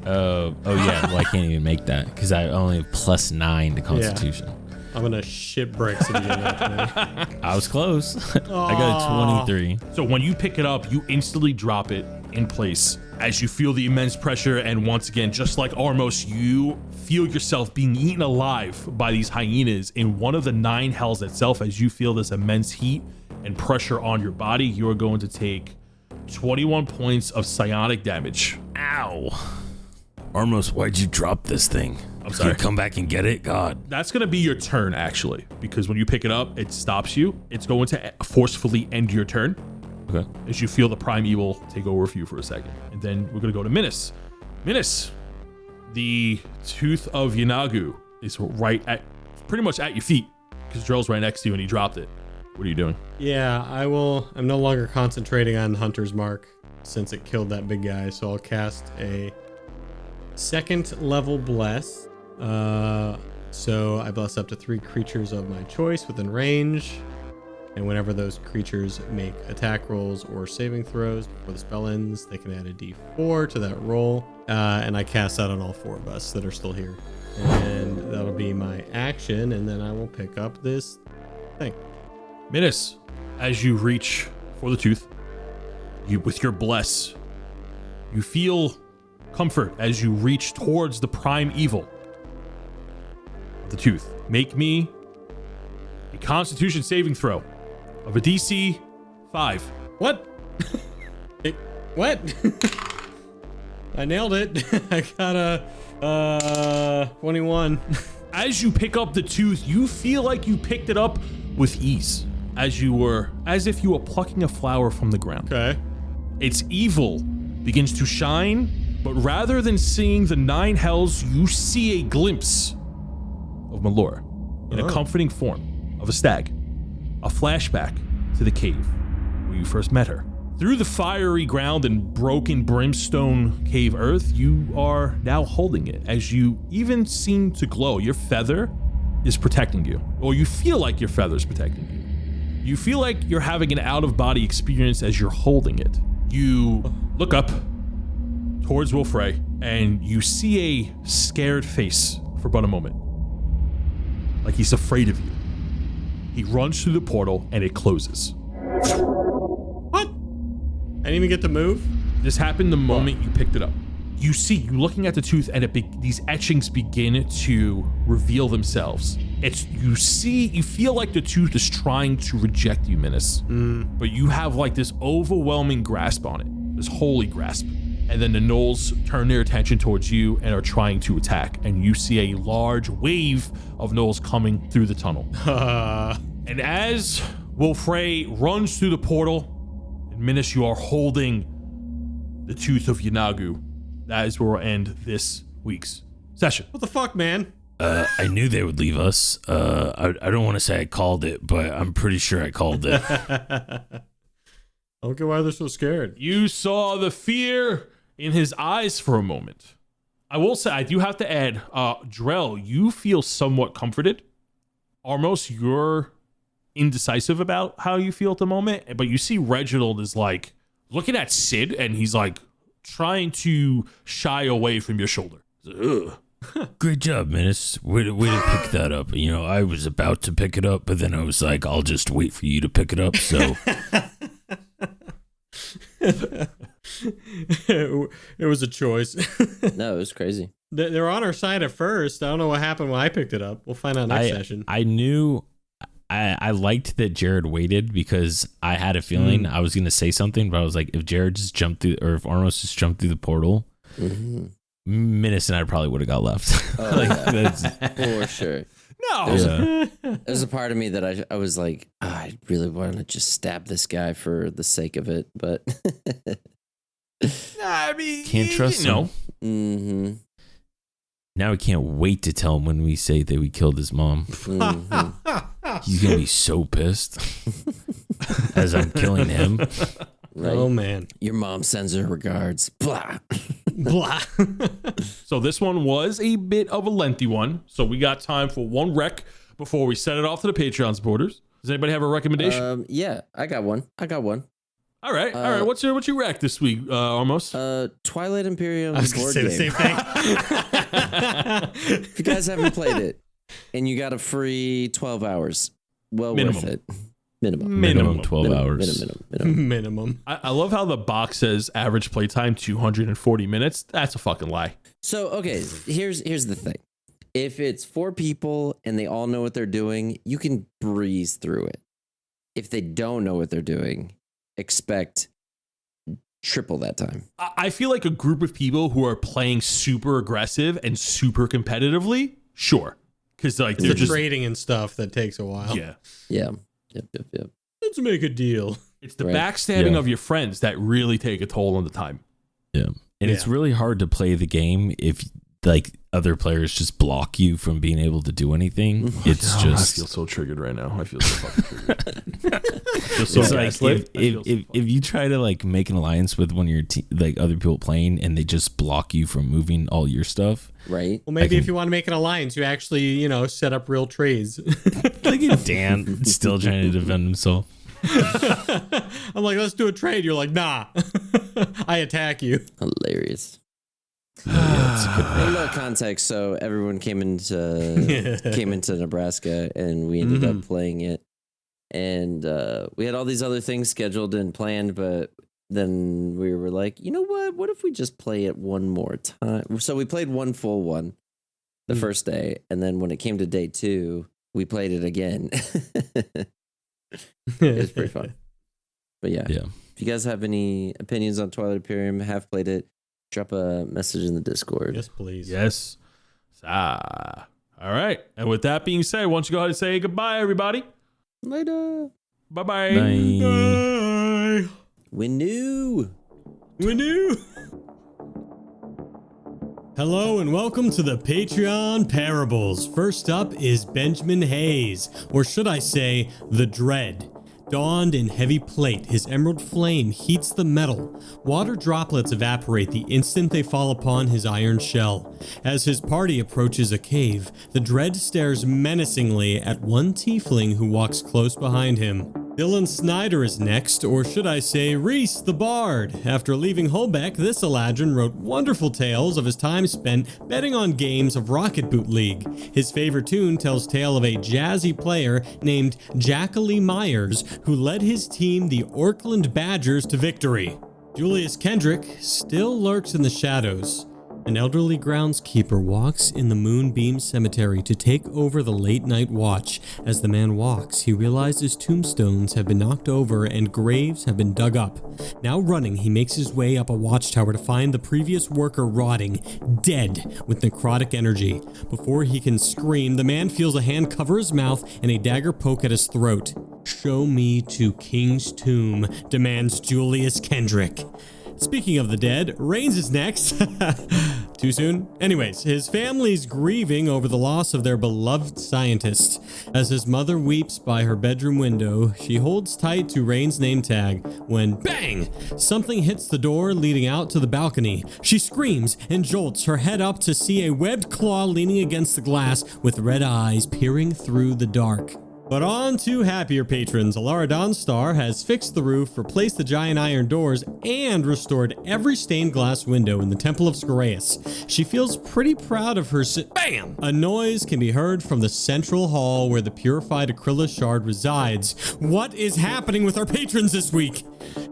Oh yeah, well I can't even make that because I only have +9 to constitution. Yeah. I'm gonna shit bricks if you get that 20. I was close. I got a 23. So when you pick it up, you instantly drop it in place as you feel the immense pressure. And once again, just like Armos, you feel yourself being eaten alive by these hyenas in one of the 9 hells itself. As you feel this immense heat and pressure on your body, you are going to take 21 points of psionic damage. Ow. Armos, why'd you drop this thing? I'm sorry. Can you come back and get it? God. That's going to be your turn, actually, because when you pick it up, it stops you. It's going to forcefully end your turn. Okay. As you feel the prime evil take over for you for a second. And then we're going to go to Minnis. Minnis, the tooth of Yeenoghu is pretty much at your feet because Drell's right next to you and he dropped it. What are you doing? Yeah, I'm no longer concentrating on Hunter's Mark since it killed that big guy. So I'll cast a 2nd level bless. So I bless up to 3 creatures of my choice within range. And whenever those creatures make attack rolls or saving throws before the spell ends, they can add a d4 to that roll. And I cast that on all 4 of us that are still here. And that'll be my action. And then I will pick up this thing. Minnis, as you reach for the tooth, with your bless, you feel comfort as you reach towards the prime evil of the tooth. Make me a constitution saving throw of a DC 5. What? What? I nailed it. I got a 21. As you pick up the tooth, you feel like you picked it up with ease, as if you were plucking a flower from the ground. Okay. Its evil begins to shine, but rather than seeing the 9 hells, you see a glimpse of Malora in a comforting form of a stag. A flashback to the cave where you first met her. Through the fiery ground and broken brimstone cave earth, you are now holding it as you even seem to glow. Your feather is protecting you, or you feel like your feather is protecting you. You feel like you're having an out-of-body experience as you're holding it. You look up towards Wolfrey, and you see a scared face for but a moment. Like he's afraid of you. He runs through the portal, and it closes. What? I didn't even get to move? This happened the moment you picked it up. You looking at the tooth, and these etchings begin to reveal themselves. You feel like the tooth is trying to reject you, Minnis. But you have like this overwhelming grasp on it, this holy grasp. And then the gnolls turn their attention towards you and are trying to attack. And you see a large wave of gnolls coming through the tunnel. And as Wolfrey runs through the portal, and Minnis, you are holding the tooth of Yeenoghu. That is where we'll end this week's session. What the fuck, man? I knew they would leave us. I don't want to say I called it, but I'm pretty sure I called it. I don't get why they're so scared. You saw the fear in his eyes for a moment. I will say, I do have to add, Drell, you feel somewhat comforted. Armos, you're indecisive about how you feel at the moment, but you see Reginald is like looking at Sid, and he's like trying to shy away from your shoulder. Ugh. Great job, Minnis. Way to pick that up. You know, I was about to pick it up, but then I was like, I'll just wait for you to pick it up. So it was a choice. No, it was crazy. They were on our side at first. I don't know what happened when I picked it up. We'll find out next session. I knew I liked that Jared waited because I had a feeling I was going to say something, but I was like, if Jared just jumped through, or if Armos just jumped through the portal, Minnis and I probably would have got left. For sure. No. There's a part of me that I was like, I really want to just stab this guy for the sake of it, but I mean, can't trust him. mm-hmm. Now I can't wait to tell him when we say that we killed his mom. He's gonna be so pissed as I'm killing him. Right. Oh man, Your mom sends her regards. Blah. blah. So this one was a bit of a lengthy one. So we got time for one rec before we send it off to the Patreon supporters. Does anybody have a recommendation? Yeah, I got one. All right. What's your rec this week, Armos? Twilight Imperium. I was gonna board say the game. same thing. If you guys haven't played it and you got a free 12 hours, well Minimum. worth it. Minimum. Minimum 12 hours. Minimum. I love how the box says average playtime 240 minutes. That's a fucking lie. So, okay, here's the thing. If it's 4 people and they all know what they're doing, you can breeze through it. If they don't know what they're doing, expect triple that time. I feel like a group of people who are playing super aggressive and super competitively, sure. Because like It's they're the just trading and stuff that takes a while. yeah. Yeah. Yep. Let's make a deal. It's the Right. backstabbing Yeah. of your friends that really take a toll on the time. Yeah. And it's really hard to play the game if like other players just block you from being able to do anything. It's I just feel so triggered right now. I feel so fucking triggered. I feel so it's like gaslit. if you try to like make an alliance with one of your like other people playing and they just block you from moving all your stuff. Right? Well, maybe if you want to make an alliance, you actually, set up real trades. Look at Dan still trying to defend himself. I'm like, let's do a trade. You're like, nah. I attack you. Hilarious. It's a good A little context. So everyone came into Nebraska, and we ended up playing it. And we had all these other things scheduled and planned, but then we were like, you know what? What if we just play it one more time? So we played one full one the first day, and then when it came to day 2, we played it again. It was pretty fun. But yeah, if you guys have any opinions on Twilight Imperium, have played it, drop a message in the Discord. Yes, please. Yes. All right. And with that being said, why don't you go ahead and say goodbye, everybody? Later. Bye-bye. Bye. Bye. We knew. Hello and welcome to the Patreon Parables. First up is Benjamin Hayes, or should I say, the Dread. Donned in heavy plate, his emerald flame heats the metal. Water droplets evaporate the instant they fall upon his iron shell. As his party approaches a cave, the Dread stares menacingly at one tiefling who walks close behind him. Dylan Snyder is next, or should I say Reese the Bard. After leaving Holbeck, this Eladrin wrote wonderful tales of his time spent betting on games of Rocket Boot League. His favorite tune tells tale of a jazzy player named Jackalee Myers, who led his team, the Orkland Badgers, to victory. Julius Kendrick still lurks in the shadows. An elderly groundskeeper walks in the Moonbeam Cemetery to take over the late night watch. As the man walks, he realizes tombstones have been knocked over and graves have been dug up. Now running, he makes his way up a watchtower to find the previous worker rotting, dead with necrotic energy. Before he can scream, the man feels a hand cover his mouth and a dagger poke at his throat. "Show me to King's Tomb," demands Julius Kendrick. Speaking of the dead, Reigns is next. Too soon? Anyways, his family's grieving over the loss of their beloved scientist. As his mother weeps by her bedroom window, she holds tight to Reigns' name tag when, bang! Something hits the door leading out to the balcony. She screams and jolts her head up to see a webbed claw leaning against the glass with red eyes peering through the dark. But on to happier patrons. Alara Dawnstar has fixed the roof, replaced the giant iron doors, and restored every stained glass window in the Temple of Scareus. She feels pretty proud of her BAM! A noise can be heard from the central hall where the purified Aquila shard resides. What is happening with our patrons this week?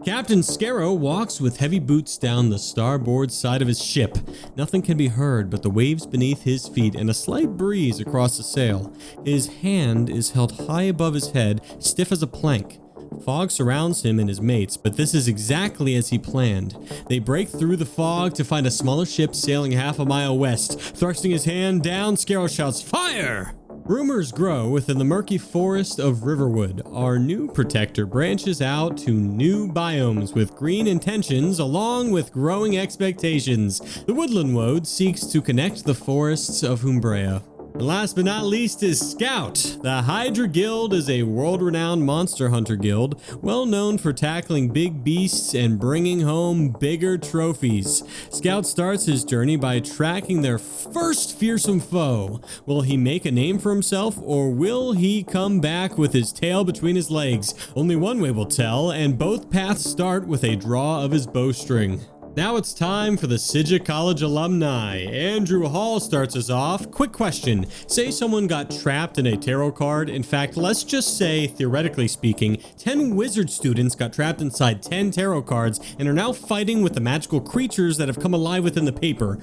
Captain Scarrow walks with heavy boots down the starboard side of his ship. Nothing can be heard but the waves beneath his feet and a slight breeze across the sail. His hand is held high above his head, stiff as a plank. Fog surrounds him and his mates, but this is exactly as he planned. They break through the fog to find a smaller ship sailing half a mile west. Thrusting his hand down, Scarrow shouts, "Fire!" Rumors grow within the murky forest of Riverwood. Our new protector branches out to new biomes with green intentions along with growing expectations. The Woodland Woad seeks to connect the forests of Umbrea. And last but not least is Scout. The Hydra Guild is a world-renowned monster hunter guild, well known for tackling big beasts and bringing home bigger trophies. Scout starts his journey by tracking their first fearsome foe. Will he make a name for himself, or will he come back with his tail between his legs? Only one way will tell, and both paths start with a draw of his bowstring. Now it's time for the Sidja College alumni. Andrew Hall starts us off. Quick question. Say someone got trapped in a tarot card. In fact, let's just say, theoretically speaking, 10 wizard students got trapped inside 10 tarot cards and are now fighting with the magical creatures that have come alive within the paper.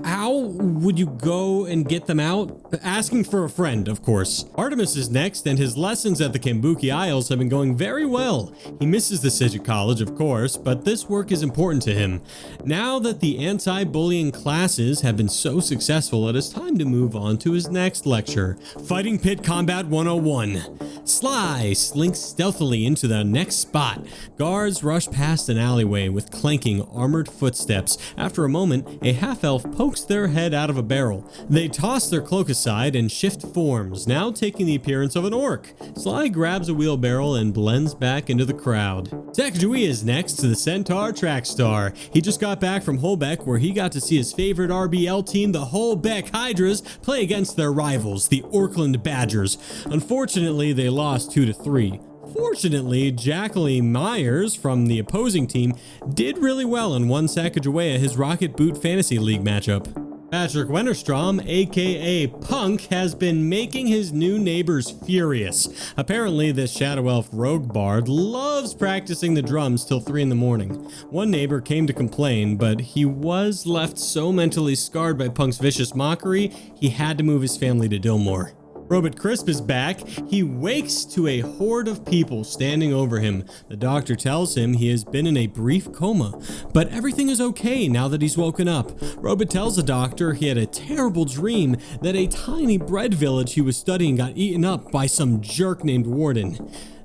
How would you go and get them out? Asking for a friend, of course. Artemis is next, and his lessons at the Kambuki Isles have been going very well. He misses the Sidja College, of course, but this work is important to him. Now that the anti-bullying classes have been so successful, it is time to move on to his next lecture, Fighting Pit Combat 101. Sly slinks stealthily into the next spot. Guards rush past an alleyway with clanking, armored footsteps. After a moment, a half-elf pokes their head out of a barrel. They toss their cloak aside and shift forms, now taking the appearance of an orc. Sly grabs a wheelbarrow and blends back into the crowd. Sakajui is next to the Centaur track star. He just got back from Holbeck, where he got to see his favorite RBL team, the Holbeck Hydras, play against their rivals, the Orkland Badgers. Unfortunately, they lost 2-3. Fortunately, Jacqueline Myers from the opposing team did really well and won Sacagawea his Rocket Boot Fantasy League matchup. Patrick Wennerstrom, aka Punk, has been making his new neighbors furious. Apparently, this Shadow Elf rogue bard loves practicing the drums till 3 in the morning. One neighbor came to complain, but he was left so mentally scarred by Punk's vicious mockery, he had to move his family to Dillmore. Robert Crisp is back. He wakes to a horde of people standing over him. The doctor tells him he has been in a brief coma, but everything is okay now that he's woken up. Robert tells the doctor he had a terrible dream that a tiny bread village he was studying got eaten up by some jerk named Warden.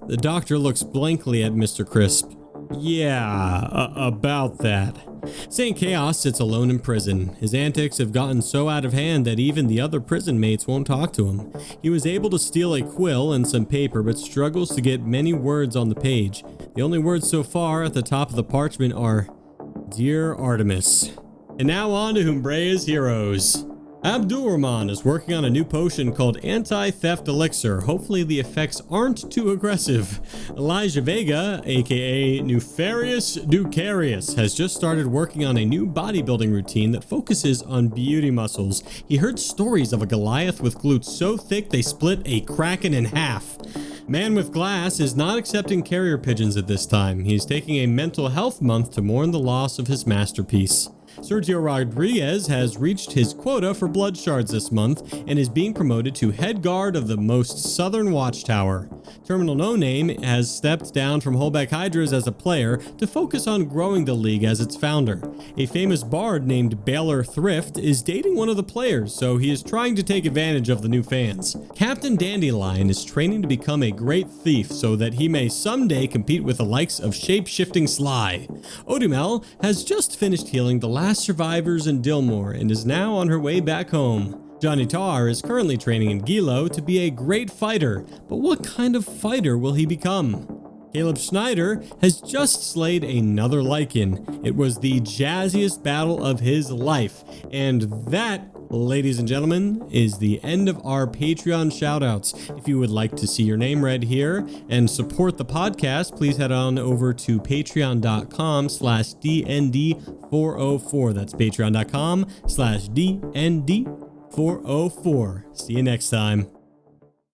The doctor looks blankly at Mr. Crisp. Yeah, about that. St. Chaos sits alone in prison. His antics have gotten so out of hand that even the other prison mates won't talk to him. He was able to steal a quill and some paper, but struggles to get many words on the page. The only words so far at the top of the parchment are, "Dear Artemis." And now on to Umbrea's heroes. Abdulrahman is working on a new potion called Anti-Theft Elixir. Hopefully the effects aren't too aggressive. Elijah Vega, aka Nefarious Ducarius, has just started working on a new bodybuilding routine that focuses on beauty muscles. He heard stories of a Goliath with glutes so thick they split a kraken in half. Man with Glass is not accepting carrier pigeons at this time. He's taking a mental health month to mourn the loss of his masterpiece. Sergio Rodriguez has reached his quota for blood shards this month and is being promoted to head guard of the most southern watchtower. Terminal No Name has stepped down from Holbeck Hydras as a player to focus on growing the league as its founder. A famous bard named Baylor Thrift is dating one of the players, so he is trying to take advantage of the new fans. Captain Dandelion is training to become a great thief so that he may someday compete with the likes of shape-shifting Sly. Odumel has just finished healing the last survivors in Dillmore and is now on her way back home. Johnny Tar is currently training in Gilo to be a great fighter, but what kind of fighter will he become? Caleb Schneider has just slayed another Lycan. It was the jazziest battle of his life, and that, ladies and gentlemen, is the end of our Patreon shoutouts. If you would like to see your name read here and support the podcast, please head on over to patreon.com/DND404. That's patreon.com/DND404. See you next time.